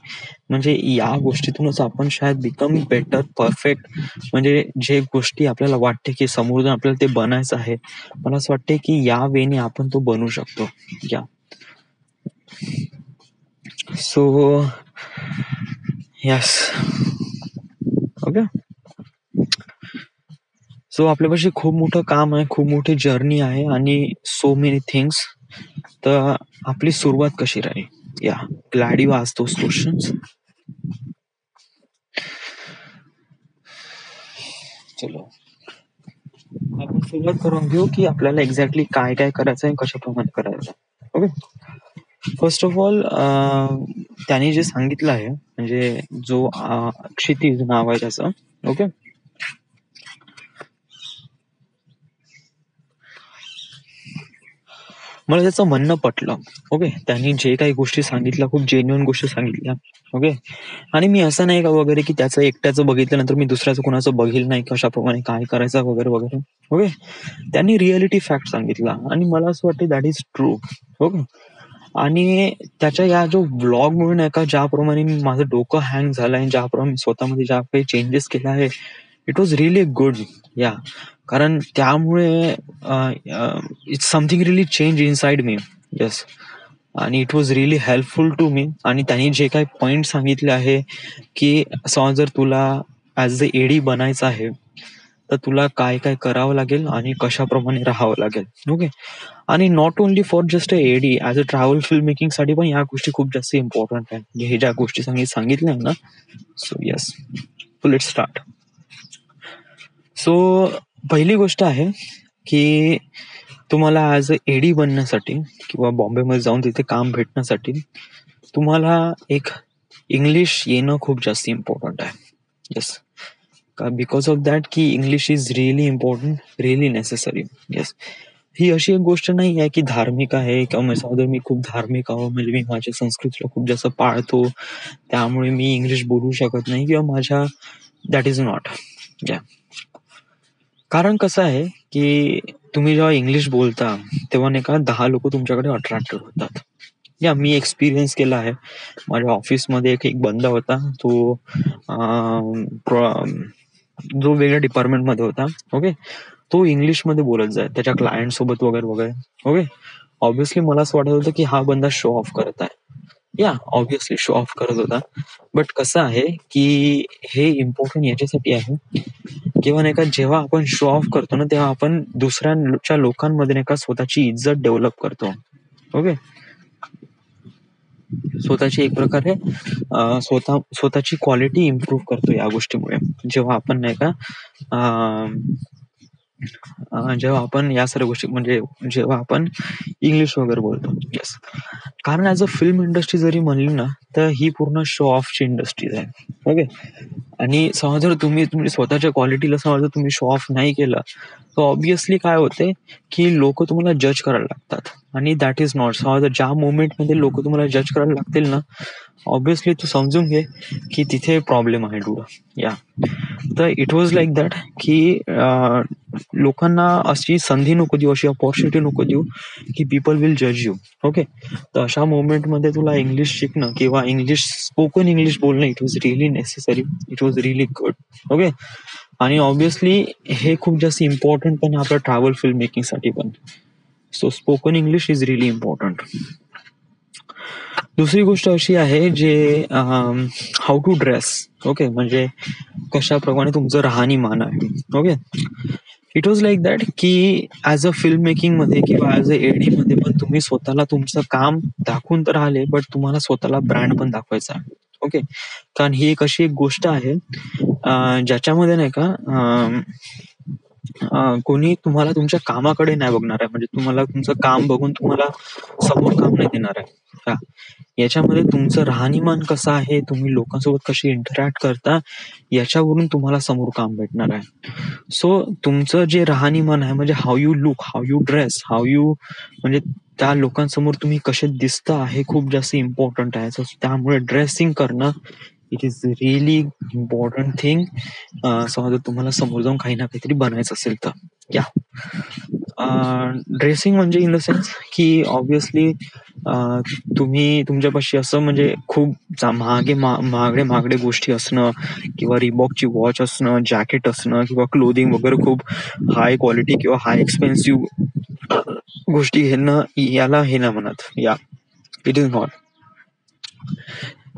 म्हणजे या गोष्टीतूनच आपण शायद बिकम बेटर, परफेक्ट, म्हणजे जे गोष्टी आपल्याला वाटते की समोर जाऊन आपल्याला ते बनायचं आहे, मला असं वाटते की या वेने आपण तो बनवू शकतो. या सो यस. ओके. सो आपल्यापाशी खूप मोठं काम आहे, खूप मोठी जर्नी आहे आणि सो मेनी थिंग्स. तर आपली सुरुवात कशी राहील? या glad you ask those questions. चलो आपण सुरुवात करून घेऊ की आपल्याला एक्झॅक्टली काय काय करायचं आहे, कशाप्रमाणे करायचं. ओके. फर्स्ट ऑफ ऑल त्याने जे सांगितलं आहे, म्हणजे जो क्षितिज नाव आहे त्याचं. ओके. मला त्याचं म्हणणं पटलं. ओके. त्यांनी जे काही गोष्टी सांगितल्या खूप जेन्युइन गोष्टी सांगितल्या. ओके. आणि मी असं नाही का वगैरे की त्याचं एकट्याचं बघितल्यानंतर मी दुसऱ्याचं कोणाचं बघील नाही, कशाप्रमाणे काय करायचं वगैरे वगैरे. ओके. त्यांनी रिअलिटी फॅक्ट सांगितला आणि मला असं वाटतं दॅट इज ट्रू. ओके. आणि त्याच्या या जो व्लॉग मुळे नाही का, ज्याप्रमाणे माझं डोकं हँग झालंय, ज्याप्रमाणे स्वतःमध्ये ज्या काही चेंजेस केले आहे, it was really good. Yeah कारण त्यामुळे it's something really change inside me. Yes. आणि it was really helpful to me. आणि त्यांनी जे काही पॉइंट सांगितले आहे की समज जर तुला ऍज अ एडी बनायचं आहे तर तुला काय काय करावं लागेल आणि कशाप्रमाणे राहावं लागेल. ओके. आणि not only for just a AD, as a travel film making साठी पण या गोष्टी खूप जास्त इम्पॉर्टंट आहे, हे ज्या गोष्टी सांगितल्या ना. So yes, so let's start. So पहिली गोष्ट आहे की तुम्हाला ऍज अ एडी बनण्यासाठी किंवा बॉम्बेमध्ये जाऊन तिथे काम भेटण्यासाठी तुम्हाला एक इंग्लिश येणं खूप जास्त इम्पॉर्टंट आहे. येस. बिकॉज ऑफ दॅट की English is really important, really necessary. Yes. ही अशी एक गोष्ट नाही आहे की धार्मिक आहे किंवा समजा मी खूप धार्मिक आहो, म्हणजे मी माझ्या संस्कृतीला खूप जास्त पाळतो त्यामुळे मी इंग्लिश बोलू शकत नाही किंवा माझ्या, दॅट इज नॉट. या कारण कसं आहे की तुम्ही जेव्हा इंग्लिश बोलता तेव्हा नाही का 10 लोक तुमच्याकडे अट्रॅक्टेड होतात. या मी एक्सपिरियन्स केला आहे. माझ्या ऑफिसमध्ये एक बंदा होता, तो जो वेगळ्या डिपार्टमेंटमध्ये होता. ओके. तो इंग्लिशमध्ये बोलत जाय त्याच्या क्लायंट सोबत वगैरे वगैरे. ओके. ऑब्व्हियसली मला असं वाटत होतं की हा बंदा शो ऑफ करत आहे. या ऑब्व्हियसली शो ऑफ करत होता. बट कसं आहे की हे इम्पॉर्टंट याच्यासाठी आहे किंवा नाही का, जेव्हा आपण शो ऑफ करतो ना तेव्हा आपण दुसऱ्याच्या लोकांमध्ये नाही का स्वतःची इज्जत डेव्हलप करतो. ओके. स्वतःची एक प्रकारे स्वतःची क्वालिटी इम्प्रूव्ह करतो या गोष्टीमुळे, जेव्हा आपण नाही का जेव्हा आपण या सर्व गोष्टी, म्हणजे जेव्हा आपण इंग्लिश वगैरे बोलतो. येस. कारण ऍज अ फिल्म इंडस्ट्री जरी म्हणली ना तर ही पूर्ण शो ऑफची इंडस्ट्री आहे. ओके. आणि समजा जर तुम्ही स्वतःच्या क्वालिटीला समजा तुम्ही शो ऑफ नाही केलं तर ऑब्व्हियसली काय होते की लोक तुम्हाला जज करायला लागतात. आणि दॅट इज नॉट. समजा ज्या मोमेंटमध्ये लोक तुम्हाला जज करायला लागतील ना, ऑब्व्हियसली तू समजून घे की तिथे प्रॉब्लेम आहे डुडा. या तर इट वॉज लाईक दॅट की लोकांना अशी संधी नको देऊ, अशी अपॉर्च्युनिटी नको देऊ की पीपल विल जज यू. ओके. तर अशा मोमेंटमध्ये तुला इंग्लिश शिकणं किंवा स्पोकन इंग्लिश बोलणं, it was really necessary, it was really good. Okay. आणि ऑब्व्हियसली हे खूप जास्त इम्पॉर्टंट पण आपलं ट्रॅव्हल फिल्म मेकिंग साठी पण. So spoken English is really important. दुसरी गोष्ट अशी आहे जे हाऊ टू ड्रेस. ओके. म्हणजे कशाप्रमाणे तुमचं राहणीमान आहे. Okay. It was like that की ऍज अ फिल्म मेकिंग मध्ये किंवा ऍज अ एडी मध्ये पण तुम्ही स्वतःला तुमचं काम दाखवून तर राहिले, बट तुम्हाला स्वतःला ब्रँड पण दाखवायचा आहे. ओके. कारण ही एक अशी एक गोष्ट आहे ज्याच्यामध्ये नाही का कोणी तुम्हाला तुमच्या कामाकडे नाही बघणार आहे, म्हणजे तुम्हाला तुमचं काम बघून तुम्हाला समोर काम नाही देणार आहे. याच्यामध्ये तुमचं राहणीमान कसं आहे, तुम्ही लोकांसोबत कशी इंटरॅक्ट करता, याच्यावरून तुम्हाला समोर काम भेटणार आहे. सो तुमचं जे राहणीमान आहे, म्हणजे how you look, how you dress, how you, म्हणजे त्या लोकांसमोर तुम्ही कसे दिसता हे खूप जास्त इम्पॉर्टंट आहे. त्यामुळे ड्रेसिंग करणं it is really important thing. समजा तुम्हाला समोर जाऊन काही ना काहीतरी बनायचं असेल तर. या ड्रेसिंग म्हणजे इन द सेन्स की ऑब्व्हियसली तुम्ही तुमच्यापाशी असं म्हणजे खूप महागडे गोष्टी असणं किंवा रिबॉकची वॉच असणं, जॅकेट असणं किंवा क्लोदिंग वगैरे खूप हाय क्वालिटी किंवा हाय एक्सपेन्सिव्ह गोष्टी घेणं याला हे ना म्हणत. या इट इज नॉट.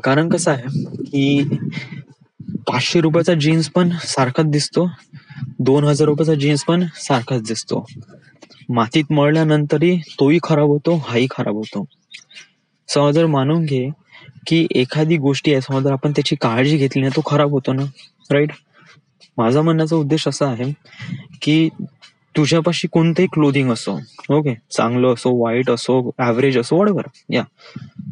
कारण कसं आहे की 500 रुपयाचा जीन्स पण सारखाच दिसतो, 2000 रुपयाचा जीन्स पण सारखाच दिसतो. मातीत मळल्यानंतरही तोही खराब होतो, हाही खराब होतो. समज जर मानून घे की एखादी गोष्टी आहे, समज जर आपण त्याची काळजी घेतली ना, तो खराब होतो ना, राईट. माझा म्हणण्याचा उद्देश असा आहे की तुझ्यापाशी कोणतंही क्लोदिंग असो, ओके, चांगलं असो, वाईट असो, ऍव्हरेज असो, वॉटएव्हर, या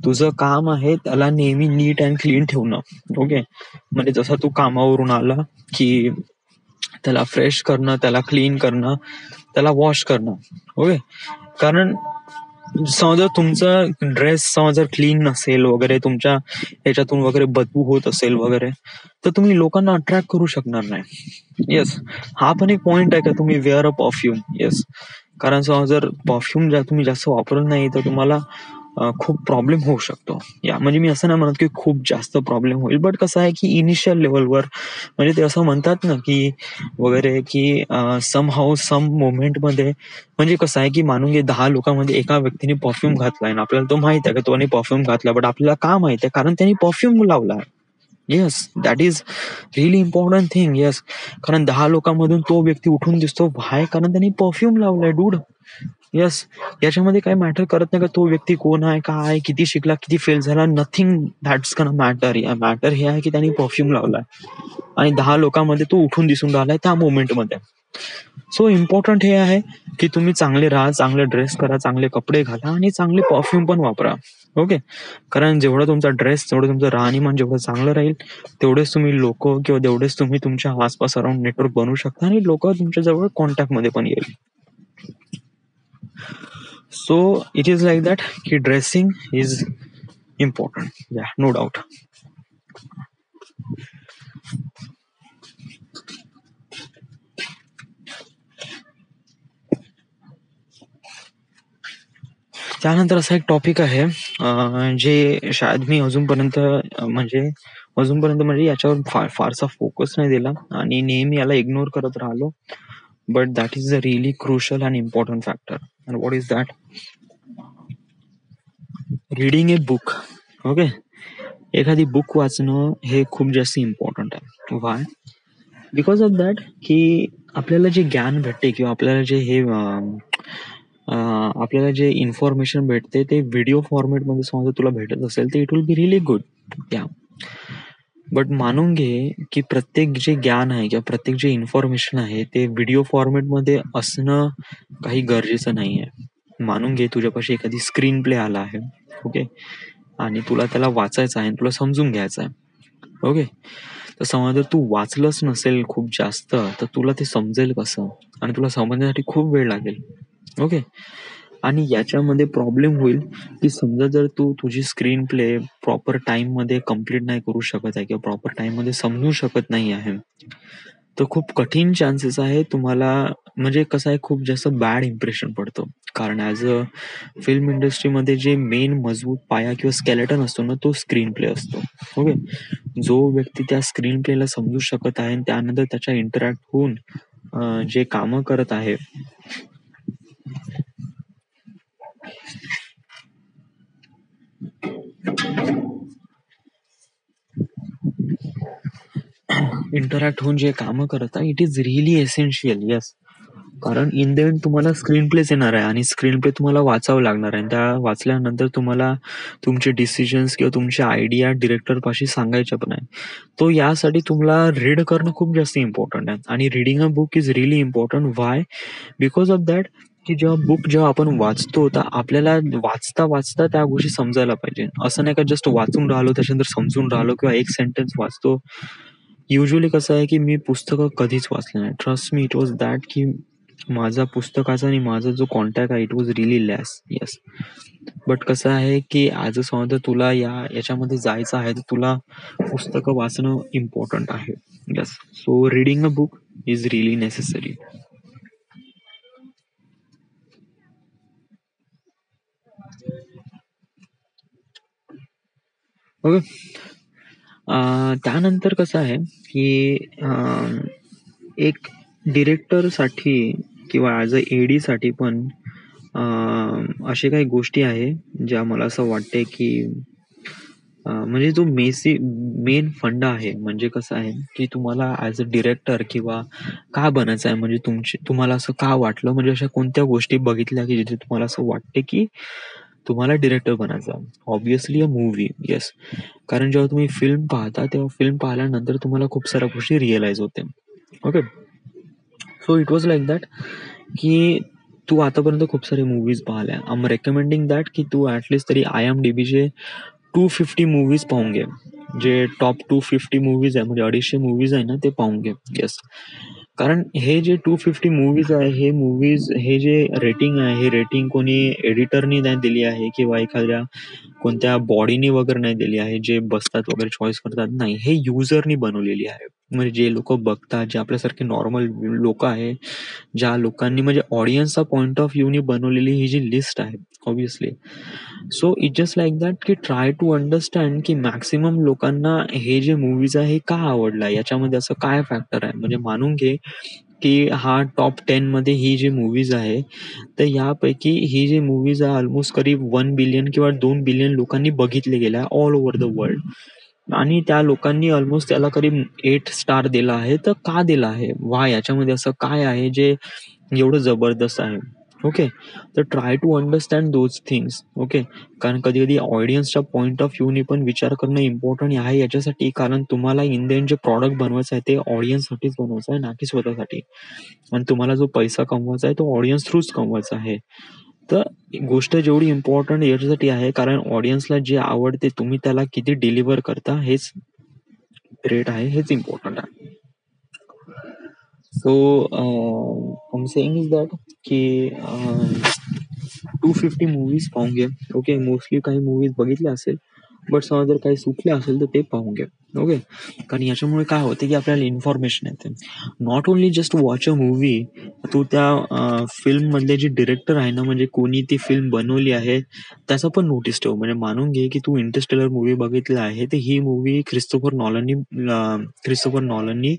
तुझं काम आहे त्याला नेहमी नीट अँड क्लीन ठेवणं. ओके, म्हणजे जसं तू कामावरून आला की त्याला फ्रेश करणं, त्याला क्लीन करणं, त्याला वॉश करणं. ओके, कारण समजा तुमचा ड्रेस समजा जर क्लीन नसेल वगैरे, तुमच्या ह्याच्यातून वगैरे बदबू होत असेल वगैरे, तर तुम्ही लोकांना अट्रॅक्ट करू शकणार नाही. येस, हा पण एक पॉइंट आहे का तुम्ही वेअर अ परफ्यूम. येस, कारण समजा जर परफ्यूम तुम्ही जास्त वापरत नाही तर तुम्हाला खूप प्रॉब्लेम होऊ शकतो. या म्हणजे मी असं नाही म्हणत की खूप जास्त प्रॉब्लेम होईल, बट कसं आहे की इनिशियल लेवलवर म्हणजे ते असं म्हणतात ना की वगैरे की सम हाऊ सम मोमेंट मध्ये, म्हणजे कसं आहे की मानून घे 10 लोकांमध्ये एका व्यक्तीने परफ्यूम घातलाय आणि आपल्याला तो माहित आहे की तो परफ्यूम घातला, बट आपल्याला का माहित आहे? कारण त्यांनी परफ्यूम लावला. Yes, that is really important thing. Yes, कारण 10 लोकांमधून तो व्यक्ती उठून दिसतो, व्हाय? कारण त्यांनी परफ्यूम लावलाय डूड. येस, याच्यामध्ये काय मॅटर करत नाही का तो व्यक्ती कोण आहे, काय आहे, किती शिकला, किती फेल झाला, nothing that's gonna matter. Matter हे आहे की त्यांनी परफ्यूम लावलाय आणि 10 लोकांमध्ये तो उठून दिसून राहिलाय त्या मोमेंटमध्ये. सो इम्पॉर्टंट हे आहे की तुम्ही चांगले राहा, चांगले ड्रेस करा, चांगले कपडे घाला आणि चांगले परफ्यूम पण वापरा. ओके, कारण जेवढा तुमचा ड्रेस, जेवढं तुमचं राहणीमान जेवढं चांगलं राहील, तेवढेच तुम्ही लोक किंवा तेवढेच तुम्ही तुमच्या आसपास अराउंड नेटवर्क बनवू शकता आणि लोक तुमच्या जवळ कॉन्टॅक्ट मध्ये पण येईल. So it is like that की ड्रेसिंग इज इम्पॉर्टंट. या, नो डाऊट. त्यानंतर असा एक टॉपिक आहे जे शायद मी अजूनपर्यंत याच्यावर फारसा फोकस नाही दिला आणि नेहमी याला इग्नोर करत राहिलो, but that is a really crucial and important factor. And what is that? Reading a book. Okay, एखादी बुक वाचणं हे खूप जास्त इम्पॉर्टंट आहे. वाय? बिकॉज ऑफ दॅट की आपल्याला जे ज्ञान भेटते किंवा आपल्याला जे इन्फॉर्मेशन भेटते ते व्हिडिओ फॉर्मॅटमध्ये समजा तुला भेटत असेल तर it will be really good. या, बट मानून घे की प्रत्येक जे ज्ञान आहे किंवा प्रत्येक जे इन्फॉर्मेशन आहे ते व्हिडिओ फॉर्मॅटमध्ये असणं काही गरजेचं नाही आहे. मानून घे तुझ्यापाशी एखादी स्क्रीन प्ले आला आहे, ओके, आणि तुला त्याला वाचायचं आहे, तुला समजून घ्यायचं आहे. ओके, तर समजा जर तू वाचलंच नसेल खूप जास्त तर तुला ते समजेल कसं? आणि तुला समजण्यासाठी खूप वेळ लागेल. ओके, आणि याच्यामध्ये प्रॉब्लेम होईल की समजा जर तू तुझी स्क्रीन प्ले प्रॉपर टाइम मध्ये कम्प्लीट नाही करू शकत आहे किंवा प्रॉपर टाइम मध्ये समजू शकत नाही आहे, तर खूप कठीण चान्सेस आहे तुम्हाला, म्हणजे कसं आहे, खूप जास्त बॅड इम्प्रेशन पडतो. कारण ॲज अ फिल्म इंडस्ट्रीमध्ये जे मेन मजबूत पाया किंवा स्केलेटन असतो ना, तो स्क्रीन प्ले असतो. ओके, जो व्यक्ती त्या स्क्रीन प्लेला समजू शकत आहे आणि त्यानंतर त्याच्या इंटरॅक्ट होऊन जे कामं करत आहे, it is really essential. Yes, कारण इन द एंड तुम्हाला स्क्रीन प्लेच येणार आहे आणि स्क्रीन प्ले तुम्हाला वाचावं लागणार आहे. त्या वाचल्यानंतर तुम्हाला तुमचे डिसिजन्स किंवा तुमच्या आयडिया डिरेक्टर पाशी सांगायच्या पण आहे. तो यासाठी तुम्हाला रीड करणं खूप जास्त इम्पॉर्टंट आहे आणि reading a book is really important. Y? Because of that की जेव्हा आपण वाचतो तर आपल्याला वाचता वाचता त्या गोष्टी समजायला पाहिजे. असं नाही का जस्ट वाचून राहिलो त्याच्यानंतर समजून राहिलो किंवा एक सेंटेन्स वाचतो. युजली कसं आहे की मी पुस्तकं कधीच वाचलं नाही. Trust me, it was that की माझा पुस्तकाचा आणि माझा जो कॉन्टॅक्ट आहे it was really less. Yes, but कसं आहे की आज समजा तुला याच्यामध्ये जायचं आहे तर तुला पुस्तकं वाचणं इम्पॉर्टंट आहे. Yes, so reading a book is really necessary. Okay. त्यानंतर कसं आहे की एक डिरेक्टरसाठी किंवा ॲज अ एडीसाठी पण अशा काही गोष्टी आहे ज्या मला असं वाटते की म्हणजे जो मेन फंडा आहे म्हणजे कसं आहे की तुम्हाला ॲज अ डिरेक्टर किंवा का बनायचं आहे म्हणजे तुम्हाला असं का वाटलं म्हणजे अशा कोणत्या गोष्टी बघितल्या की जिथे तुम्हाला असं वाटते की तुम्हाला डिरेक्टर बनायचं ऑब्विसली अ मूवी येस कारण जेव्हा तुम्ही फिल्म पाहता तेव्हा फिल्म पाहिल्यानंतर तुम्हाला खूप साऱ्या गोष्टी रिअलाइज होते okay so it was like that की तू आतापर्यंत खूप सारे मूवीज पाहिल्या आय एम रेकमेंडिंग दॅट की तू ॲटलिस्ट तरी IMDb 250 मूवीज पाहून घे जे टॉप 250 मूवीज आहे म्हणजे 250 मूवीज आहे ना ते पाहून घे येस कारण हे जे 250 मूवीज आहे हे मूवीज हे जे रेटिंग आहे हे रेटिंग कोणी एडिटरनी नाही दिली आहे किंवा एखाद्या कोणत्या बॉडीने वगैरे नाही दिली आहे जे बसतात वगैरे चॉईस करतात नाही हे युजरनी बनवलेली आहे म्हणजे जे लोक बघतात जे आपल्यासारखे नॉर्मल लोक आहे ज्या लोकांनी म्हणजे ऑडियन्सचा पॉइंट ऑफ व्ह्यूनी बनवलेली ही जी लिस्ट आहे obviously so it just like that की ट्राय टू अंडरस्टँड की मॅक्सिमम लोकांना हे जे मूवीज आहे हे का आवडला याच्यामध्ये असं काय फॅक्टर आहे म्हणजे मानून घे की हा टॉप 10 मध्ये ही जी मूवीज आहे तर यापैकी ही जी मूवीज आहे ऑलमोस्ट करीब 1 बिलियन किंवा 2 बिलियन लोकांनी बघितले गेल्या ऑल ओव्हर द वर्ल्ड आणि त्या लोकांनी ऑलमोस्ट त्याला करीब 8 स्टार दिला आहे तर का दिला आहे वा याच्यामध्ये असं काय आहे जे एवढं जबरदस्त आहे ओके तर try to understand those things okay कारण कधी कधी ऑडियन्सच्या पॉईंट ऑफ व्ह्यूने पण विचार करणं इम्पॉर्टंट आहे याच्यासाठी कारण तुम्हाला इंडियन जे प्रॉडक्ट बनवायचं आहे ते ऑडियन्ससाठीच बनवायचं आहे ना की स्वतःसाठी आणि तुम्हाला जो पैसा कमवायचा आहे तो ऑडियन्स थ्रूच कमवायचा आहे तर गोष्ट जेवढी इम्पॉर्टंट याच्यासाठी आहे कारण ऑडियन्सला जे आवडते तुम्ही त्याला किती डिलिव्हर करता हेच ग्रेट आहे हेच इम्पॉर्टंट आहे so I saying is that की 250 मूवीज पाहून घे ओके मोस्टली काही मूवीज बघितल्या असेल बट समजा जर काही सुटले असेल तर ते पाहून घे ओके कारण याच्यामुळे काय होते की आपल्याला इन्फॉर्मेशन येते not only just watch a movie तू त्या फिल्म मधले जे डिरेक्टर आहे ना म्हणजे कोणी ती फिल्म बनवली आहे त्याचा पण नोटीस ठेव म्हणजे मानून घे की तू इंटरस्टेलर मूवी बघितला आहे तर ही मूवी क्रिस्टोफर नॉलननी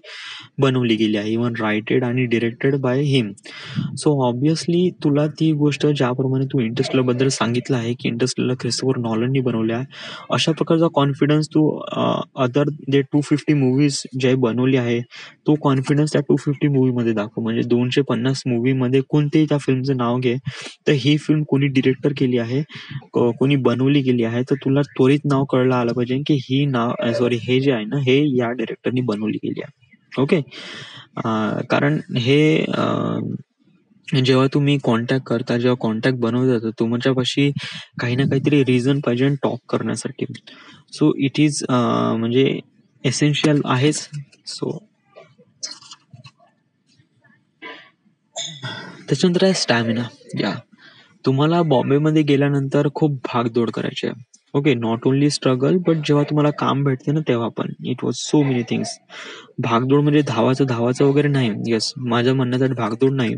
बनवली गेली आहे इवन रायटेड आणि directed by him so obviously तुला ती गोष्ट ज्याप्रमाणे तू इंटरस्टेलर बद्दल सांगितलं आहे की इंटरस्टेलर ख्रिस्तोफर नॉलननी बनवल्या आहे अशा प्रकारचा कॉन्फिडन्स तू अदर जे 250 मूवीज जे बनवली आहे तो कॉन्फिडन्स त्या 250 मूवी मध्ये दाखव म्हणजे 250 मूवी मध्ये कोणतेही त्या फिल्मचं नाव घे तर ही फिल्म कोणी डिरेक्टर केली आहे कोणी बनवली गेली आहे तर तुला त्वरित नाव कळलं आलं पाहिजे की ही नाव सॉरी हे जे आहे ना हे या डिरेक्टरनी बनवली गेली आहे ओके कारण हे जेव्हा तुम्ही कॉन्टॅक्ट करता जेव्हा कॉन्टॅक्ट बनवता तर तुमच्यापाशी काही ना काहीतरी रिझन पाहिजे टॉक करण्यासाठी सो इट इज म्हणजे एसेन्शियल आहेच सो त्याच्यानंतर आहे स्टॅमिना या तुम्हाला बॉम्बेमध्ये गेल्यानंतर खूप भागदौड करायची आहे okay not only struggle but जेव्हा तुम्हाला काम भेटते ना तेव्हा पण it was so many things भागदौड म्हणजे धावाचं वगैरे नाही येस माझ्या म्हणण्यासाठी भागदौड नाही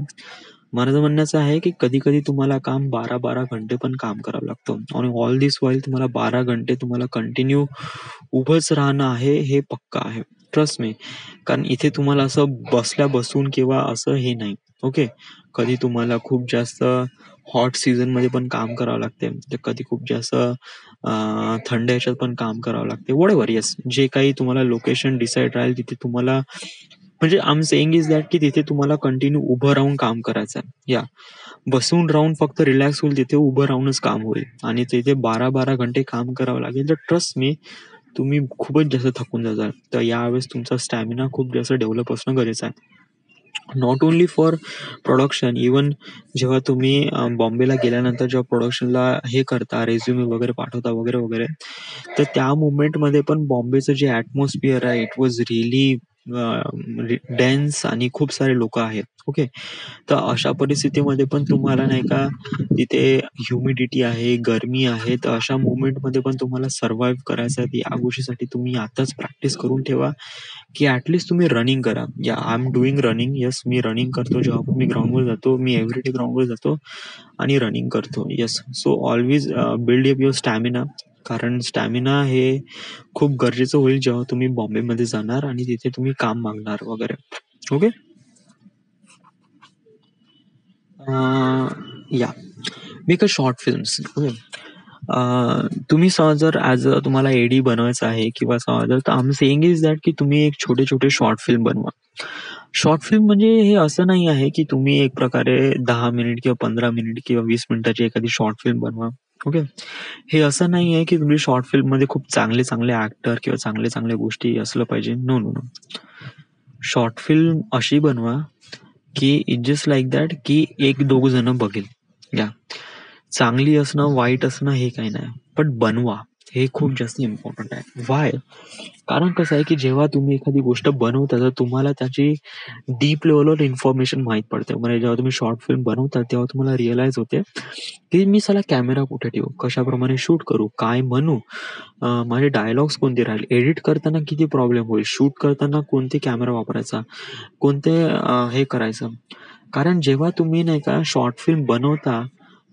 माझं म्हणण्याचं आहे की कधी कधी तुम्हाला काम 12-12 घंटे पण काम करावं लागतं आणि ऑल दिस वाईल तुम्हाला 12 घंटे तुम्हाला कंटिन्यू उभंच राहणं आहे हे पक्का आहे ट्रस्ट मी कारण इथे तुम्हाला असं बसल्या बसून किंवा असं हे नाही ओके कधी तुम्हाला खूप जास्त हॉट सीझन मध्ये पण काम करावं लागते तर कधी खूप जास्त थंड ह्याच्यात पण काम करावं लागते वॉट येस जे काही तुम्हाला लोकेशन डिसाईड राहील तिथे तुम्हाला म्हणजे I am saying is that की तिथे तुम्हाला कंटिन्यू उभं राहून काम करायचं आहे या बसून राहून फक्त रिलॅक्स होईल तिथे उभं राहूनच काम होईल आणि तिथे 12-12 घंटे काम करावं लागेल तर ट्रस्ट मी तुम्ही खूपच जास्त थकून जाल तर यावेळेस तुमचा स्टॅमिना खूप जास्त डेव्हलप असणं गरजेचं आहे not only for production even जेव्हा तुम्ही बॉम्बेला गेल्यानंतर जेव्हा प्रोडक्शनला हे करता रेझ्युमे वगैरे पाठवता वगैरे वगैरे तर त्या मुवमेंटमध्ये पण बॉम्बेचं जे ऍटमॉस्फिअर आहे इट वॉज रिअली डेन्स आणि खूप सारे लोक आहेत ओके. तर अशा परिस्थितीमध्ये पण तुम्हाला नाही का तिथे ह्युमिडिटी आहे, गरमी आहे, तर अशा मोमेंटमध्ये पण तुम्हाला सर्व्हाइव्ह करायचं आहे. या गोष्टीसाठी तुम्ही आताच प्रॅक्टिस करून ठेवा, की ॲटलीस्ट तुम्ही रनिंग करा. या I am doing running. Yes, मी रनिंग करतो. जेव्हा पण मी ग्राउंडवर जातो, मी एव्हरीडे ग्राउंडवर जातो आणि रनिंग करतो. Yes. So always build up your stamina. कारण स्टॅमिना हे खूप गरजेचं होईल जेव्हा तुम्ही बॉम्बेमध्ये जाणार आणि तिथे तुम्ही काम मागणार वगैरे. ओके. या make a short films. Okay. तुम्ही समज जर ॲज अ तुम्हाला एडी बनवायचं आहे किंवा समज तर I am saying is that की तुम्ही एक छोटे छोटे शॉर्ट फिल्म बनवा. शॉर्ट फिल्म म्हणजे हे असं नाही आहे की तुम्ही एक प्रकारे 10 मिनिट किंवा 15 मिनिट किंवा 20 मिनिटाची एखादी शॉर्ट फिल्म बनवा. ओके. हे असं नाही आहे की तुम्ही शॉर्ट फिल्म मध्ये खूप चांगले चांगले ऍक्टर किंवा चांगले चांगल्या गोष्टी असलं पाहिजे. No no no. Short film अशी बनवा की इट जस्ट लाईक दॅट की एक दोघ जण बघेल. या चांगली असणं वाईट असणं हे काही नाही, पण बनवा हे खूप जास्त इम्पॉर्टंट आहे. वाय? कारण कसं आहे की जेव्हा तुम्ही एखादी गोष्ट बनवता तर तुम्हाला त्याची डीप लेवलवर इन्फॉर्मेशन माहीत पडते. म्हणजे जेव्हा तुम्ही शॉर्ट फिल्म बनवता तेव्हा तुम्हाला रिअलाइज होते की मी साला कॅमेरा कुठे ठेवू, कशाप्रमाणे शूट करू, काय म्हणू, माझे डायलॉग्स कोणते राहील, एडिट करताना किती प्रॉब्लेम होईल, शूट करताना कोणते कॅमेरा वापरायचा, कोणते हे करायचं. कारण जेव्हा तुम्ही नाही का शॉर्ट फिल्म बनवता,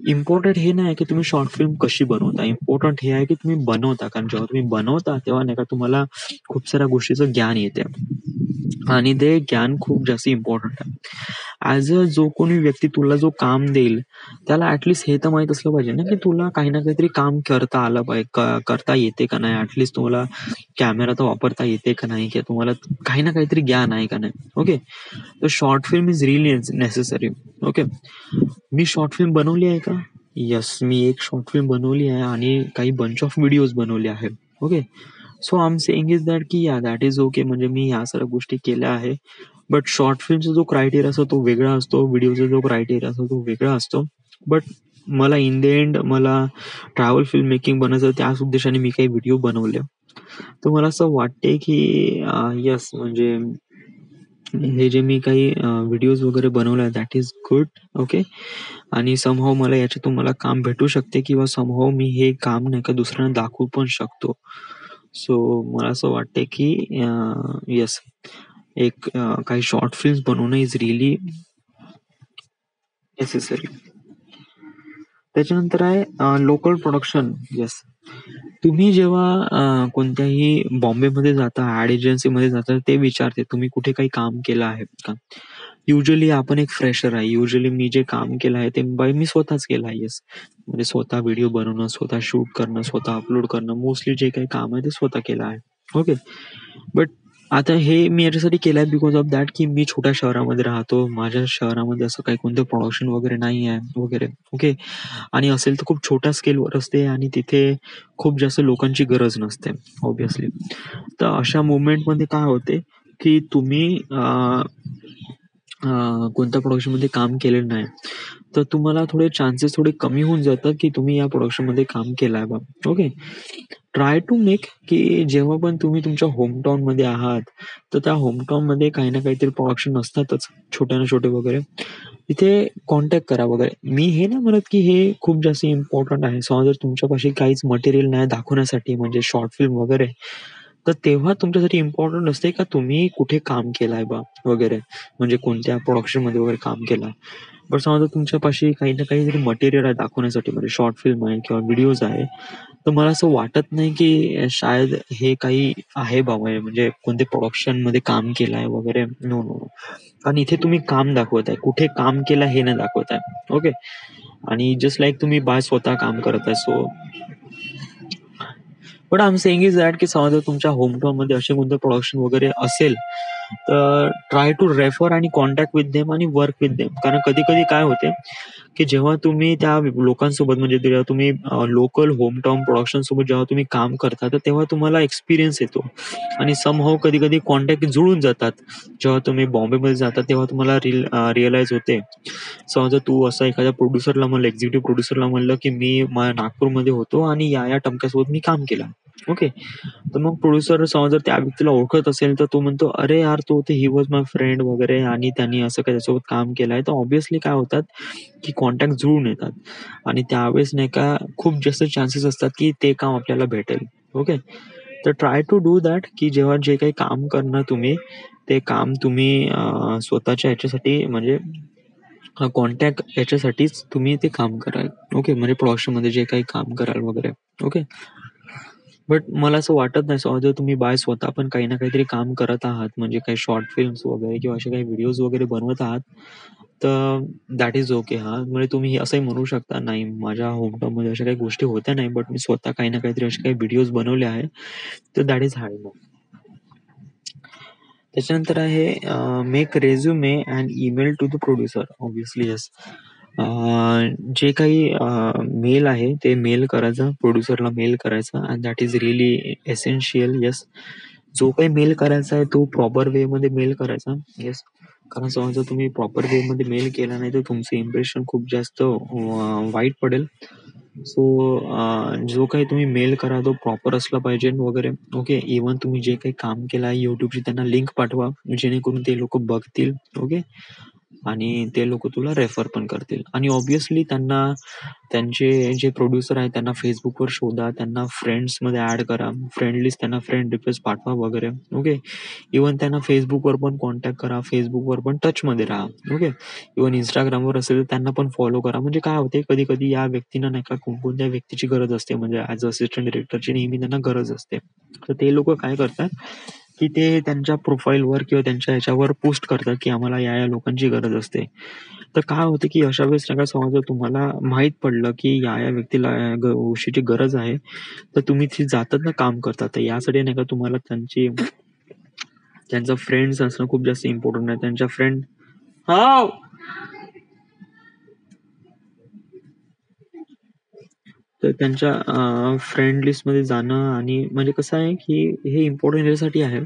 इम्पॉर्टंट हे नाही की तुम्ही शॉर्ट फिल्म कशी बनवता, इम्पॉर्टंट हे आहे की तुम्ही बनवता. कारण जेव्हा तुम्ही बनवता तेव्हा नाही का तुम्हाला खूप साऱ्या गोष्टीचं ज्ञान येते आणि ते ज्ञान खूप जास्त इम्पॉर्टंट आहे. ॲज अ जो कोणी व्यक्ती तुला जो काम देईल त्याला ॲटलिस्ट हे तर माहीत असलं पाहिजे ना की तुला काही ना काहीतरी काम करता आलं पाहिजे, करता येते का नाही, ॲटलिस्ट तुम्हाला कॅमेरा तर वापरता येते का नाही, किंवा तुम्हाला काही ना काहीतरी ज्ञान आहे का नाही. ओके. तर short film is really necessary. Okay. Me short film बनवली आहे का? येस, मी एक शॉर्ट फिल्म बनवली आहे आणि काही बंच ऑफ व्हिडिओज बनवले आहेत. Okay. So I am saying is that की या दॅट इज ओके. म्हणजे मी ह्या सर्व गोष्टी केल्या आहे. बट शॉर्ट फिल्मचा जो क्रायटेरिया असतो तो वेगळा असतो, व्हिडिओचा जो क्रायटेरिया असतो तो वेगळा असतो. बट मला इन द एंड मला ट्रॅव्हल फिल्म मेकिंग बनायचं, त्याच उद्देशाने मी काही व्हिडिओ बनवले. तर मला असं वाटते की येस, म्हणजे हे जे मी काही व्हिडिओज वगैरे बनवले दॅट इज गुड. ओके. आणि समहाव मला याच्यातून मला काम भेटू शकते किंवा समहाव मी हे काम नाही का दुसऱ्यांना दाखवू पण शकतो. सो मला असं वाटते की येस, एक काही शॉर्ट फिल्म्स बनवणं इज रिअली नेसेसरी. त्याच्यानंतर आहे लोकल प्रोडक्शन. येस, तुम्ही जेव्हा कोणत्याही बॉम्बेमध्ये जाता, ॲड एजन्सीमध्ये जाता, ते विचारते तुम्ही कुठे काही काम केलं आहे का. युजली आपण एक फ्रेशर आहे. युजली मी जे काम केलं आहे ते मी स्वतःच केलं आहे. येस, म्हणजे स्वतः व्हिडिओ बनवणं, स्वतः शूट करणं, स्वतः अपलोड करणं, मोस्टली जे काही काम आहे ते स्वतः केलं आहे. ओके. बट आता हे मी याच्यासाठी केलं आहे बिकॉज ऑफ दॅट की मी छोट्या शहरामध्ये राहतो. माझ्या शहरामध्ये असं काही कोणतं प्रोडक्शन वगैरे नाही आहे वगैरे. ओके. आणि असेल तर खूप छोट्या स्केलवर असते आणि तिथे खूप जास्त लोकांची गरज नसते ऑब्व्हियसली. तर अशा मोमेंटमध्ये काय होते की तुम्ही कोणत्या प्रोडक्शनमध्ये काम केलेलं नाही तर तुम्हाला थोडे चान्सेस थोडे कमी होऊन जातात की तुम्ही या प्रोडक्शनमध्ये काम केलं आहे बा. ओके. ट्राय टू मेक की जेव्हा पण तुम्ही तुमच्या होमटाऊनमध्ये आहात तर त्या होमटाऊनमध्ये काही ना काहीतरी प्रोडक्शन असतातच, छोटे ना छोटे वगैरे. तिथे कॉन्टॅक्ट करा वगैरे. मी हे नाही म्हणत की हे खूप जास्त इम्पॉर्टंट आहे. समजा जर तुमच्यापाशी काहीच मटेरियल नाही दाखवण्यासाठी म्हणजे शॉर्ट फिल्म वगैरे, तर तेव्हा तुमच्यासाठी इम्पॉर्टंट असते का तुम्ही कुठे काम केलं आहे बा वगैरे, म्हणजे कोणत्या प्रोडक्शनमध्ये वगैरे काम केलं आहे. बट समजा तुमच्यापाशी काही ना काहीतरी मटेरियल आहे दाखवण्यासाठी, म्हणजे शॉर्ट फिल्म आहे किंवा व्हिडिओज आहे, तर मला असं वाटत नाही की शायद हे काही आहे बा, म्हणजे कोणते प्रोडक्शनमध्ये काम केलं आहे वगैरे. No no no. कारण इथे तुम्ही काम दाखवत आहे, कुठे काम केलं हे नाही दाखवत आहे. ओके. आणि जस्ट लाईक तुम्ही बाय स्वतः काम करत आहे. So but I am saying is that की समजा तुमच्या होमटाऊनमध्ये असे कोणते प्रोडक्शन वगैरे असेल तर ट्राय टू रेफर आणि कॉन्टॅक्ट विथ देम आणि वर्क विथ देम. कारण कधी कधी काय होते की जेव्हा तुम्ही त्या लोकांसोबत म्हणजे जेव्हा तुम्ही लोकल होमटाऊन प्रोडक्शन सोबत जेव्हा तुम्ही काम करता तर तेव्हा तुम्हाला एक्सपिरियन्स येतो आणि समहाव कधी कधी कॉन्टॅक्ट जुळून जातात. जेव्हा तुम्ही बॉम्बेमध्ये जाता तेव्हा तुम्हाला रिअलाइज होते. समजा तू असा एखाद्या प्रोड्युसरला म्हणलं, एक्झिक्युटिव्ह प्रोड्युसरला म्हणलं की मी नागपूरमध्ये होतो आणि या टमक्यासोबत मी काम केलं. ओके. तर मग प्रोड्युसर समजा जर त्या व्यक्तीला ओळखत असेल तर तो म्हणतो, अरे यार करतो ते ही वॉज माय फ्रेंड वगैरे आणि त्यांनी असं काही त्याच्यासोबत काम केलंय, तर ऑब्व्हियसली काय होतात की कॉन्टॅक्ट जुळून येतात आणि त्यावेळेस नाही का खूप जास्त चान्सेस असतात की ते काम आपल्याला भेटेल. ओके, तर ट्राय टू डू दॅट की जेव्हा जे काही काम करणार तुम्ही ते काम तुम्ही स्वतःच्या ह्याच्यासाठी म्हणजे कॉन्टॅक्ट याच्यासाठीच तुम्ही ते काम कराल. ओके, म्हणजे प्रोडक्शनमध्ये जे काही काम कराल वगैरे. ओके, बट मला असं वाटत नाही जर तुम्ही बाय स्वतः पण काही ना काहीतरी काम करत आहात म्हणजे काही शॉर्ट फिल्म्स वगैरे किंवा असे काही व्हिडिओज वगैरे बनवत आहात तर दॅट इज ओके. हा म्हणजे तुम्ही असंही म्हणू शकता नाही माझ्या होमटाऊनमध्ये अशा काही गोष्टी होत्या नाही बट मी स्वतः काही ना काहीतरी असे काही व्हिडिओज बनवले आहे तर दॅट इज हाय. त्याच्यानंतर आहे make resume and email to the producer. Obviously yes, जे काही मेल आहे ते मेल करायचं प्रोड्युसरला मेल करायचा and that is really essential. Yes, जो काही मेल करायचा आहे तो प्रॉपर वे मध्ये मेल करायचा. येस, कारण समजा तुम्ही प्रॉपर वे मध्ये मेल केला नाही तर तुमचं इम्प्रेशन खूप जास्त वाईट पडेल. सो जो काही तुम्ही मेल करा तो प्रॉपर असला पाहिजे वगैरे. ओके, इव्हन तुम्ही जे काही काम केलं आहे युट्यूबची त्यांना लिंक पाठवा जेणेकरून ते लोक बघतील. ओके, आणि ते लोक तुला रेफर पण करतील आणि ऑब्व्हियसली त्यांना त्यांचे जे प्रोड्युसर आहे त्यांना फेसबुकवर शोधा, त्यांना फ्रेंड्समध्ये ॲड करा, फ्रेंड लिस्ट त्यांना फ्रेंड रिक्वेस्ट पाठवा वगैरे. ओके, इव्हन त्यांना फेसबुकवर पण कॉन्टॅक्ट करा, फेसबुकवर पण टचमध्ये राहा. ओके, इव्हन इंस्टाग्रामवर असेल तर त्यांना पण फॉलो करा. म्हणजे काय होते कधी कधी या व्यक्तींना नाही का कोणकोणत्या व्यक्तीची गरज असते म्हणजे ॲज अ असिस्टंट डिरेक्टरची नेहमी त्यांना गरज असते. तर ते लोक काय करतात की ते त्यांच्या प्रोफाईलवर किंवा त्यांच्या ह्याच्यावर पोस्ट करतात की आम्हाला या या लोकांची गरज असते. तर काय होतं की अशा वेळेस नाही का समजा तुम्हाला माहीत पडलं की या या व्यक्तीला या गोष्टीची गरज आहे तर तुम्ही ती जातात ना काम करतात. तर यासाठी नाही का तुम्हाला त्यांचा फ्रेंड्स असणं खूप जास्त इम्पॉर्टंट आहे. त्यांच्या फ्रेंड हा तर त्यांच्या फ्रेंड लिस्टमध्ये जाणं आणि म्हणजे कसं आहे की हे इम्पॉर्टंट यासाठी आहे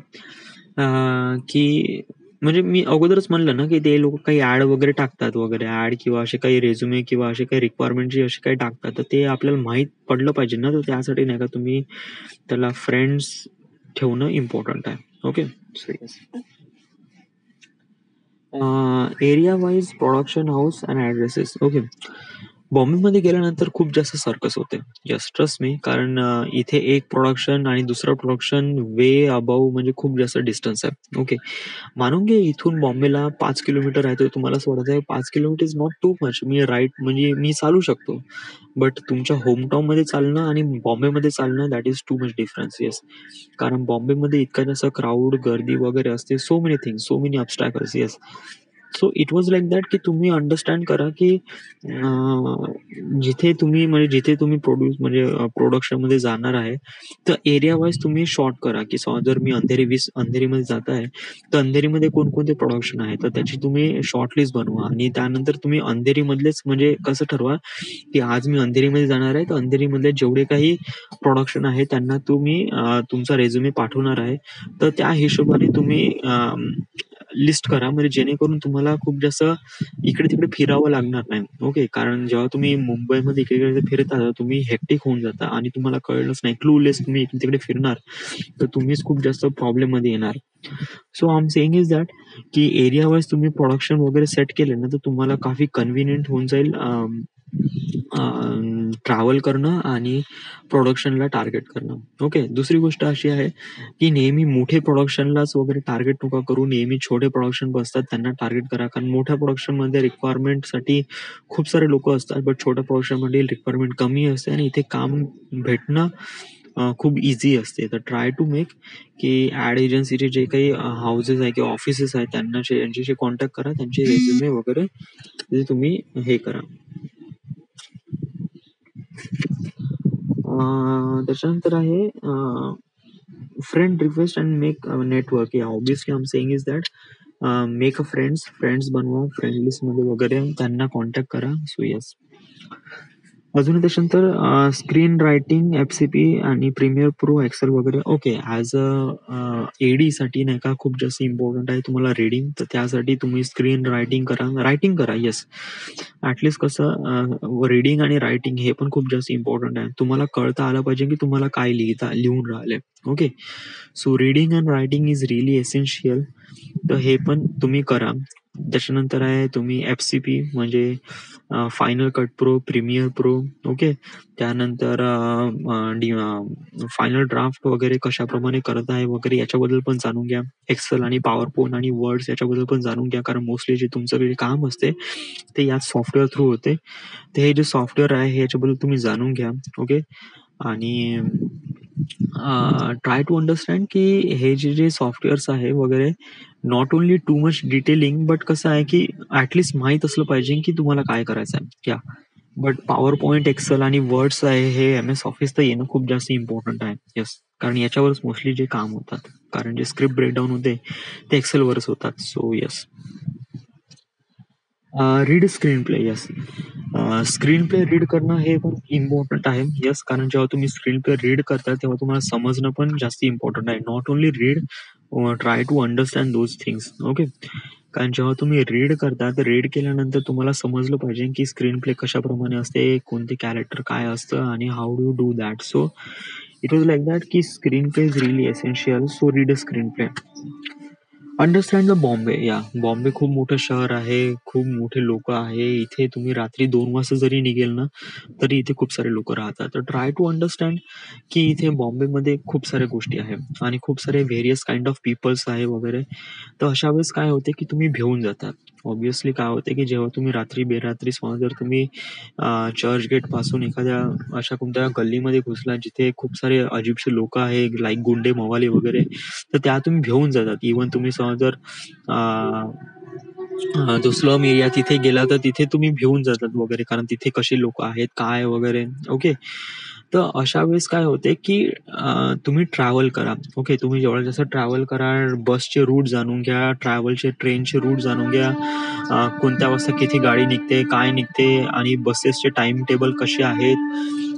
की म्हणजे मी अगोदरच म्हणलं ना की ते लोक काही ॲड वगैरे टाकतात वगैरे ॲड किंवा असे काही रेझ्युमे किंवा असे काही रिक्वायरमेंट असे काही टाकतात तर ते आपल्याला माहीत पडलं पाहिजे ना. तर त्यासाठी नाही का तुम्ही त्याला फ्रेंड्स ठेवणं इम्पॉर्टंट आहे. Okay, so yes. Area wise production house and addresses. Okay, बॉम्बेमध्ये गेल्यानंतर खूप जास्त सर्कस होते. यस, ट्रस्ट मी, कारण इथे एक प्रोडक्शन आणि दुसरं प्रोडक्शन वे अबाव म्हणजे खूप जास्त डिस्टन्स आहे. ओके, मानून घे इथून बॉम्बेला 5 किलोमीटर आहे तर तुम्हाला असं वाटत आहे 5 kilometre is not too much, मी राईट म्हणजे मी चालू शकतो. बट तुमच्या होमटाऊनमध्ये चालणं आणि बॉम्बेमध्ये चालणं that is too much difference. Yes, कारण बॉम्बेमध्ये इतका जास्त क्राऊड गर्दी वगैरे असते, so many things, so many obstacles. Yes, so it was like that की तुम्ही अंडरस्टँड करा की जिथे तुम्ही प्रोडक्शनमध्ये जाणार आहे तर एरिया वाईज तुम्ही शॉर्ट करा की जर मी अंधेरीमध्ये जात आहे तर अंधेरीमध्ये कोणकोणते प्रोडक्शन आहे तर त्याची तुम्ही शॉर्ट लिस्ट बनवा आणि त्यानंतर तुम्ही अंधेरीमधलेच म्हणजे कसं ठरवा की आज मी अंधेरीमध्ये जाणार आहे तर अंधेरीमधले जेवढे काही प्रोडक्शन आहे त्यांना तुम्ही तुमचा रेझ्युमे पाठवणार आहे तर त्या हिशोबाने तुम्ही लिस्ट करा म्हणजे जेणेकरून तुम्हाला खूप जास्त इकडे तिकडे फिरावं लागणार नाही. ओके, कारण जेव्हा तुम्ही मुंबईमध्ये इकडे फिरता तर तुम्ही हेक्टिक होऊन जाता आणि तुम्हाला कळलंच नाही क्लूलेस तुम्ही इकडे तिकडे फिरणार तर तुम्हीच खूप जास्त प्रॉब्लेम मध्ये येणार. So I am saying is that की एरिया वाईज तुम्ही प्रोडक्शन वगैरे सेट केले ना तर तुम्हाला काफी कन्व्हिनियंट होऊन जाईल ट्रॅव्हल करणं आणि प्रोडक्शनला टार्गेट करणं. ओके, दुसरी गोष्ट अशी आहे की नेहमी मोठे प्रोडक्शनलाच वगैरे टार्गेट नका करू, नेहमी छोटे प्रोडक्शन बसतात त्यांना टार्गेट करा कारण मोठ्या प्रोडक्शनमध्ये रिक्वायरमेंटसाठी खूप सारे लोक असतात बट छोट्या प्रोडक्शनमध्ये रिक्वायरमेंट कमी असते आणि इथे काम भेटणं खूप इझी असते. तर ट्राय टू मेक की ॲड एजन्सीचे जे काही हाऊसेस आहे किंवा ऑफिसेस आहेत यांच्याशी कॉन्टॅक्ट करा, त्यांचे रेझ्युमे वगैरे ते तुम्ही हे करा. त्याच्यानंतर आहे friend request and make network. Yeah obviously I am saying is that make a friends बनवा फ्रेंड लिस्टमध्ये वगैरे त्यांना कॉन्टॅक्ट करा. सो येस, अजून त्याच्यानंतर स्क्रीन रायटिंग, एफ-सी-पी आणि प्रीमियर प्रो, एक्सेल वगैरे. ओके, ॲज एडीसाठी नाही का खूप जास्त इम्पॉर्टंट आहे तुम्हाला रीडिंग. तर त्यासाठी तुम्ही स्क्रीन रायटिंग करा. येस, ॲटलीस्ट कसं रीडिंग आणि रायटिंग हे पण खूप जास्त इम्पॉर्टंट आहे. तुम्हाला कळता आलं पाहिजे की तुम्हाला काय लिहून राहिले. Okay, so reading and writing is really essential. तर हे पण तुम्ही करा. त्याच्यानंतर आहे तुम्ही एफ-सी-पी म्हणजे final cut pro, premiere pro. Okay, त्यानंतर फायनल ड्राफ्ट वगैरे कशाप्रमाणे करत आहे वगैरे याच्याबद्दल पण जाणून घ्या. एक्सेल आणि पॉवर पॉईंट आणि वर्ड्स याच्याबद्दल पण जाणून घ्या, कारण मोस्टली जे तुमचं जे काम असते ते याच सॉफ्टवेअर थ्रू होते. तर हे जे सॉफ्टवेअर आहे हे याच्याबद्दल तुम्ही जाणून घ्या. ओके, आणि ट्राय टू अंडरस्टँड की हे जे सॉफ्टवेअर्स आहे वगैरे not only too much detailing, but कसं आहे की ॲटलीस्ट माहीत असलं पाहिजे की तुम्हाला काय करायचं आहे. या बट पॉवर पॉईंट, एक्सेल आणि वर्ड्स आहे हे MS ऑफिस तर येणं खूप जास्त इम्पॉर्टंट आहे. येस, कारण याच्यावरच मोस्टली जे काम होतात, कारण जे स्क्रिप्ट ब्रेकडाऊन होते ते एक्सेलवरच होतात. So yes, read screen play. Yes, screen play read करणं हे पण इम्पॉर्टंट आहे. येस, कारण जेव्हा तुम्ही स्क्रीन प्ले रीड करता तेव्हा तुम्हाला समजणं पण जास्त इम्पॉर्टंट आहे. Not only read, try to understand those things. Okay, कारण जेव्हा तुम्ही रीड करता तर रीड केल्यानंतर तुम्हाला समजलं पाहिजे की स्क्रीन प्ले कशाप्रमाणे असते, कोणते कॅरेक्टर काय असतं आणि how do do that. So it was like that की screen play is really essential. So read a screen play. Understand the Bombay. Yeah Bombay खूप मोठं शहर आहे, खूप मोठे लोक आहे. इथे तुम्ही रात्री 2 वाजता जरी निघेल ना तरी इथे खूप सारे लोक राहतात. तर ट्राय टू अंडरस्टँड की इथे बॉम्बेमध्ये खूप साऱ्या गोष्टी आहेत आणि खूप सारे व्हेरियस काइंड ऑफ पीपल्स आहे वगैरे. तर अशा वेळेस काय होते की तुम्ही भिवून जातात. ऑब्व्हियसली काय होते की जेव्हा तुम्ही रात्री समजा जर तुम्ही चर्च गेट पासून एखाद्या अशा कोणत्या गल्लीमध्ये घुसला जिथे खूप सारे अजीबशी लोक आहे, लाईक गुंडे मवाले वगैरे, तर त्या तुम्ही भिवून जातात. इव्हन तुम्ही समजा जर जो स्लम एरिया तिथे गेला तर तिथे तुम्ही भिवून जातात वगैरे, कारण तिथे कशी लोक आहेत काय वगैरे. ओके, तर अशा वेळेस काय होते की तुम्ही ट्रॅव्हल करा. ओके, तुम्ही जेवढं जास्त ट्रॅव्हल करा, बसचे रूट जाणून घ्या, ट्रॅव्हलचे रूट जाणून घ्या, कोणत्या वाजता किती गाडी निघते, काय निघते आणि बसेसचे टाइम टेबल कसे आहेत.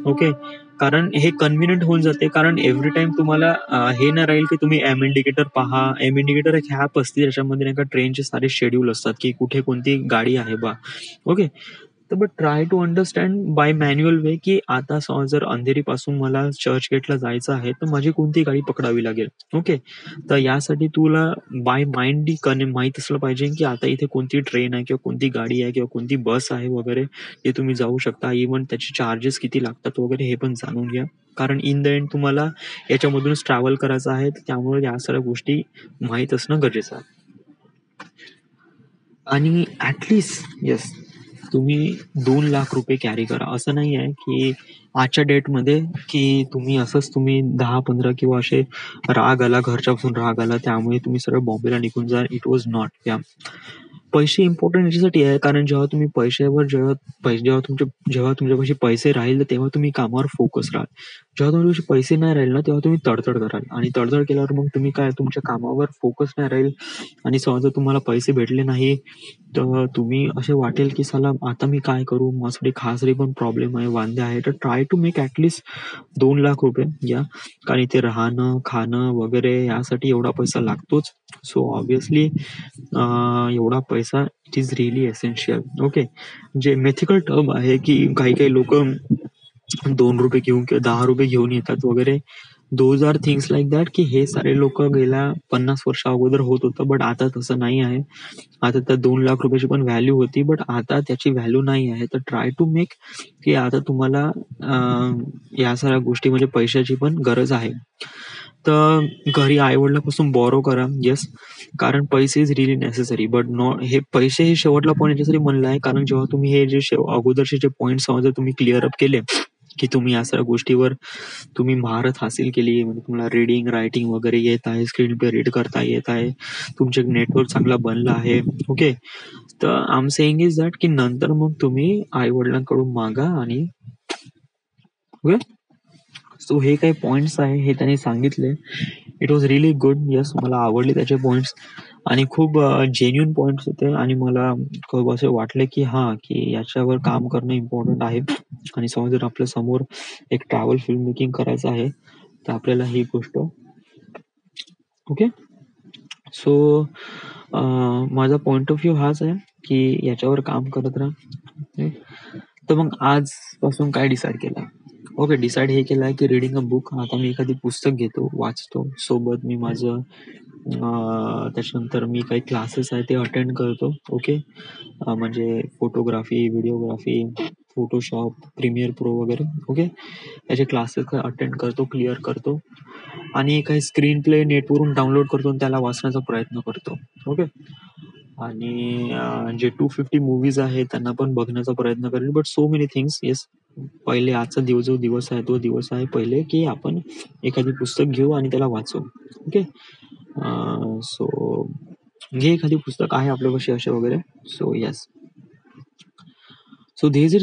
ओके, कारण हे कन्व्हिनियंट होऊन जाते, कारण एव्हरी टाइम तुम्हाला हे नाही राहील की तुम्ही एम इंडिकेटर पहा. एम इंडिकेटर एक ॲप असते ज्याच्यामध्ये नाही का ट्रेनचे सारे शेड्यूल असतात की कुठे कोणती गाडी आहे बा. ओके, तर but try to understand by manual way की आता समज जर अंधेरीपासून मला चर्च गेटला जायचं आहे तर माझी कोणती गाडी पकडावी लागेल. ओके, तर यासाठी तुला बाय माइंड माहीत असलं पाहिजे की आता इथे कोणती ट्रेन आहे किंवा कोणती गाडी आहे किंवा कोणती बस आहे वगैरे, ते तुम्ही जाऊ शकता. इव्हन त्याचे चार्जेस किती लागतात वगैरे हे पण जाणून घ्या, कारण इन द एंड तुम्हाला याच्यामधूनच ट्रॅव्हल करायचं आहे. त्यामुळे या सर्व गोष्टी माहीत असणं गरजेचं आहे. आणि ॲटलीस्ट येस, तुम्ही 2 लाख रुपये कॅरी करा. असं नाही आहे की आजच्या डेटमध्ये की तुम्ही असंच तुम्ही 10-15 किंवा असे घरच्यापासून राग आला त्यामुळे तुम्ही सरळ बॉम्बेला निघून जा. It was not. या पैसे इम्पॉर्टंट याच्यासाठी आहे, कारण जेव्हा तुम्ही पैशावर जेव्हा तुमच्यापाशी पैसे राहील तर तेव्हा तुम्ही कामावर फोकस राहाल. जेव्हा तुमच्यापाशी पैसे नाही राहील ना तेव्हा तुम्ही तडतड कराल आणि तडतड केल्यावर मग तुम्ही काय तुमच्या कामावर फोकस नाही राहील आणि समजा जर तुम्हाला पैसे भेटले नाही तर तुम्ही असे वाटेल की साला आता मी काय करू, माझ्यासाठी खासरी पण प्रॉब्लेम आहे, वांदे आहे. तर try to make at least 2 lakh रुपये. या कारण इथे राहणं, खाणं वगैरे यासाठी एवढा पैसा लागतोच. सो ऑब्व्हियसली एवढा पैसा it is really essential. Okay, जे मेथिकल टर्म आहे की काही काही लोक 2 रुपये घेऊन किंवा 10 रुपये घेऊन येतात वगैरे. Those are things like that की हे सारे लोक गेल्या 50 वर्ष अगोदर होत होतं, बट आता तसं नाही आहे. आता त्या 2 लाख रुपयाची पण व्हॅल्यू होती, बट आता त्याची व्हॅल्यू नाही आहे. तर ट्राय टू मेक की आता तुम्हाला या सगळ्या गोष्टी म्हणजे पैशाची पण गरज आहे. तर घरी आईवडिलांपासून बॉरो करा. येस, कारण पैसे इज रिअली नेसेसरी, बट हे पैसे हे शेवटला पॉईंट याच्यासाठी म्हणलं आहे, कारण जेव्हा तुम्ही हे जे अगोदरचे जे पॉईंट जर तुम्ही क्लिअर अप केले की तुम्ही या सगळ्या गोष्टीवर तुम्ही महारत हासिल केली, म्हणजे तुम्हाला रीडिंग रायटिंग वगैरे येत आहे, स्क्रीन पे रीड करता येत आहे, तुमचे नेटवर्क चांगला बनला आहे. ओके, तर I am saying is that की नंतर मग तुम्ही आई वडिलांकडून मागा आणि ओके. सो हे काही पॉइंट्स आहे हे त्यांनी सांगितले. It was really good. Yes, मला आवडले त्याचे पॉइंट्स. आणि खूप जेन्युइन पॉइंट्स होते आणि मला खूप असे वाटले की की याच्यावर काम करणं इम्पॉर्टंट आहे आणि समजा जर आपल्या समोर एक ट्रॅव्हल फिल्म मेकिंग करायचं आहे तर आपल्याला ही गोष्ट ओके. सो माझा पॉइंट ऑफ व्ह्यू हाच आहे की याच्यावर काम करत राहा. तर मग आजपासून काय डिसाईड केलं? ओके, डिसाईड हे केलं आहे की रीडिंग अ बुक. आता मी एखादी पुस्तक घेतो, वाचतो. सोबत मी माझं त्याच्यानंतर मी काही क्लासेस आहे ते अटेंड करतो. ओके. म्हणजे photography, videography, Photoshop, premiere pro वगैरे. ओके. त्याचे क्लासेस अटेंड करतो, क्लिअर करतो आणि काही स्क्रीन प्ले नेटवरून डाउनलोड करतो आणि त्याला वाचण्याचा प्रयत्न करतो. ओके. आणि जे 250 मूवीज आहेत त्यांना पण बघण्याचा प्रयत्न करेल. But so many things. Yes, पहिले आजचा जो दिवस आहे तो दिवस आहे पहिले की आपण एखादी पुस्तक घेऊ आणि त्याला वाचू. ओके. सो घे एखादी पुस्तक आहे आपल्यापाशी असे वगैरे. So yes. So this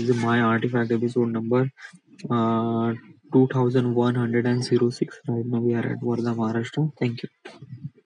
is my artifact episode number 2106. Right now we are at Wardha, Maharashtra. Thank you.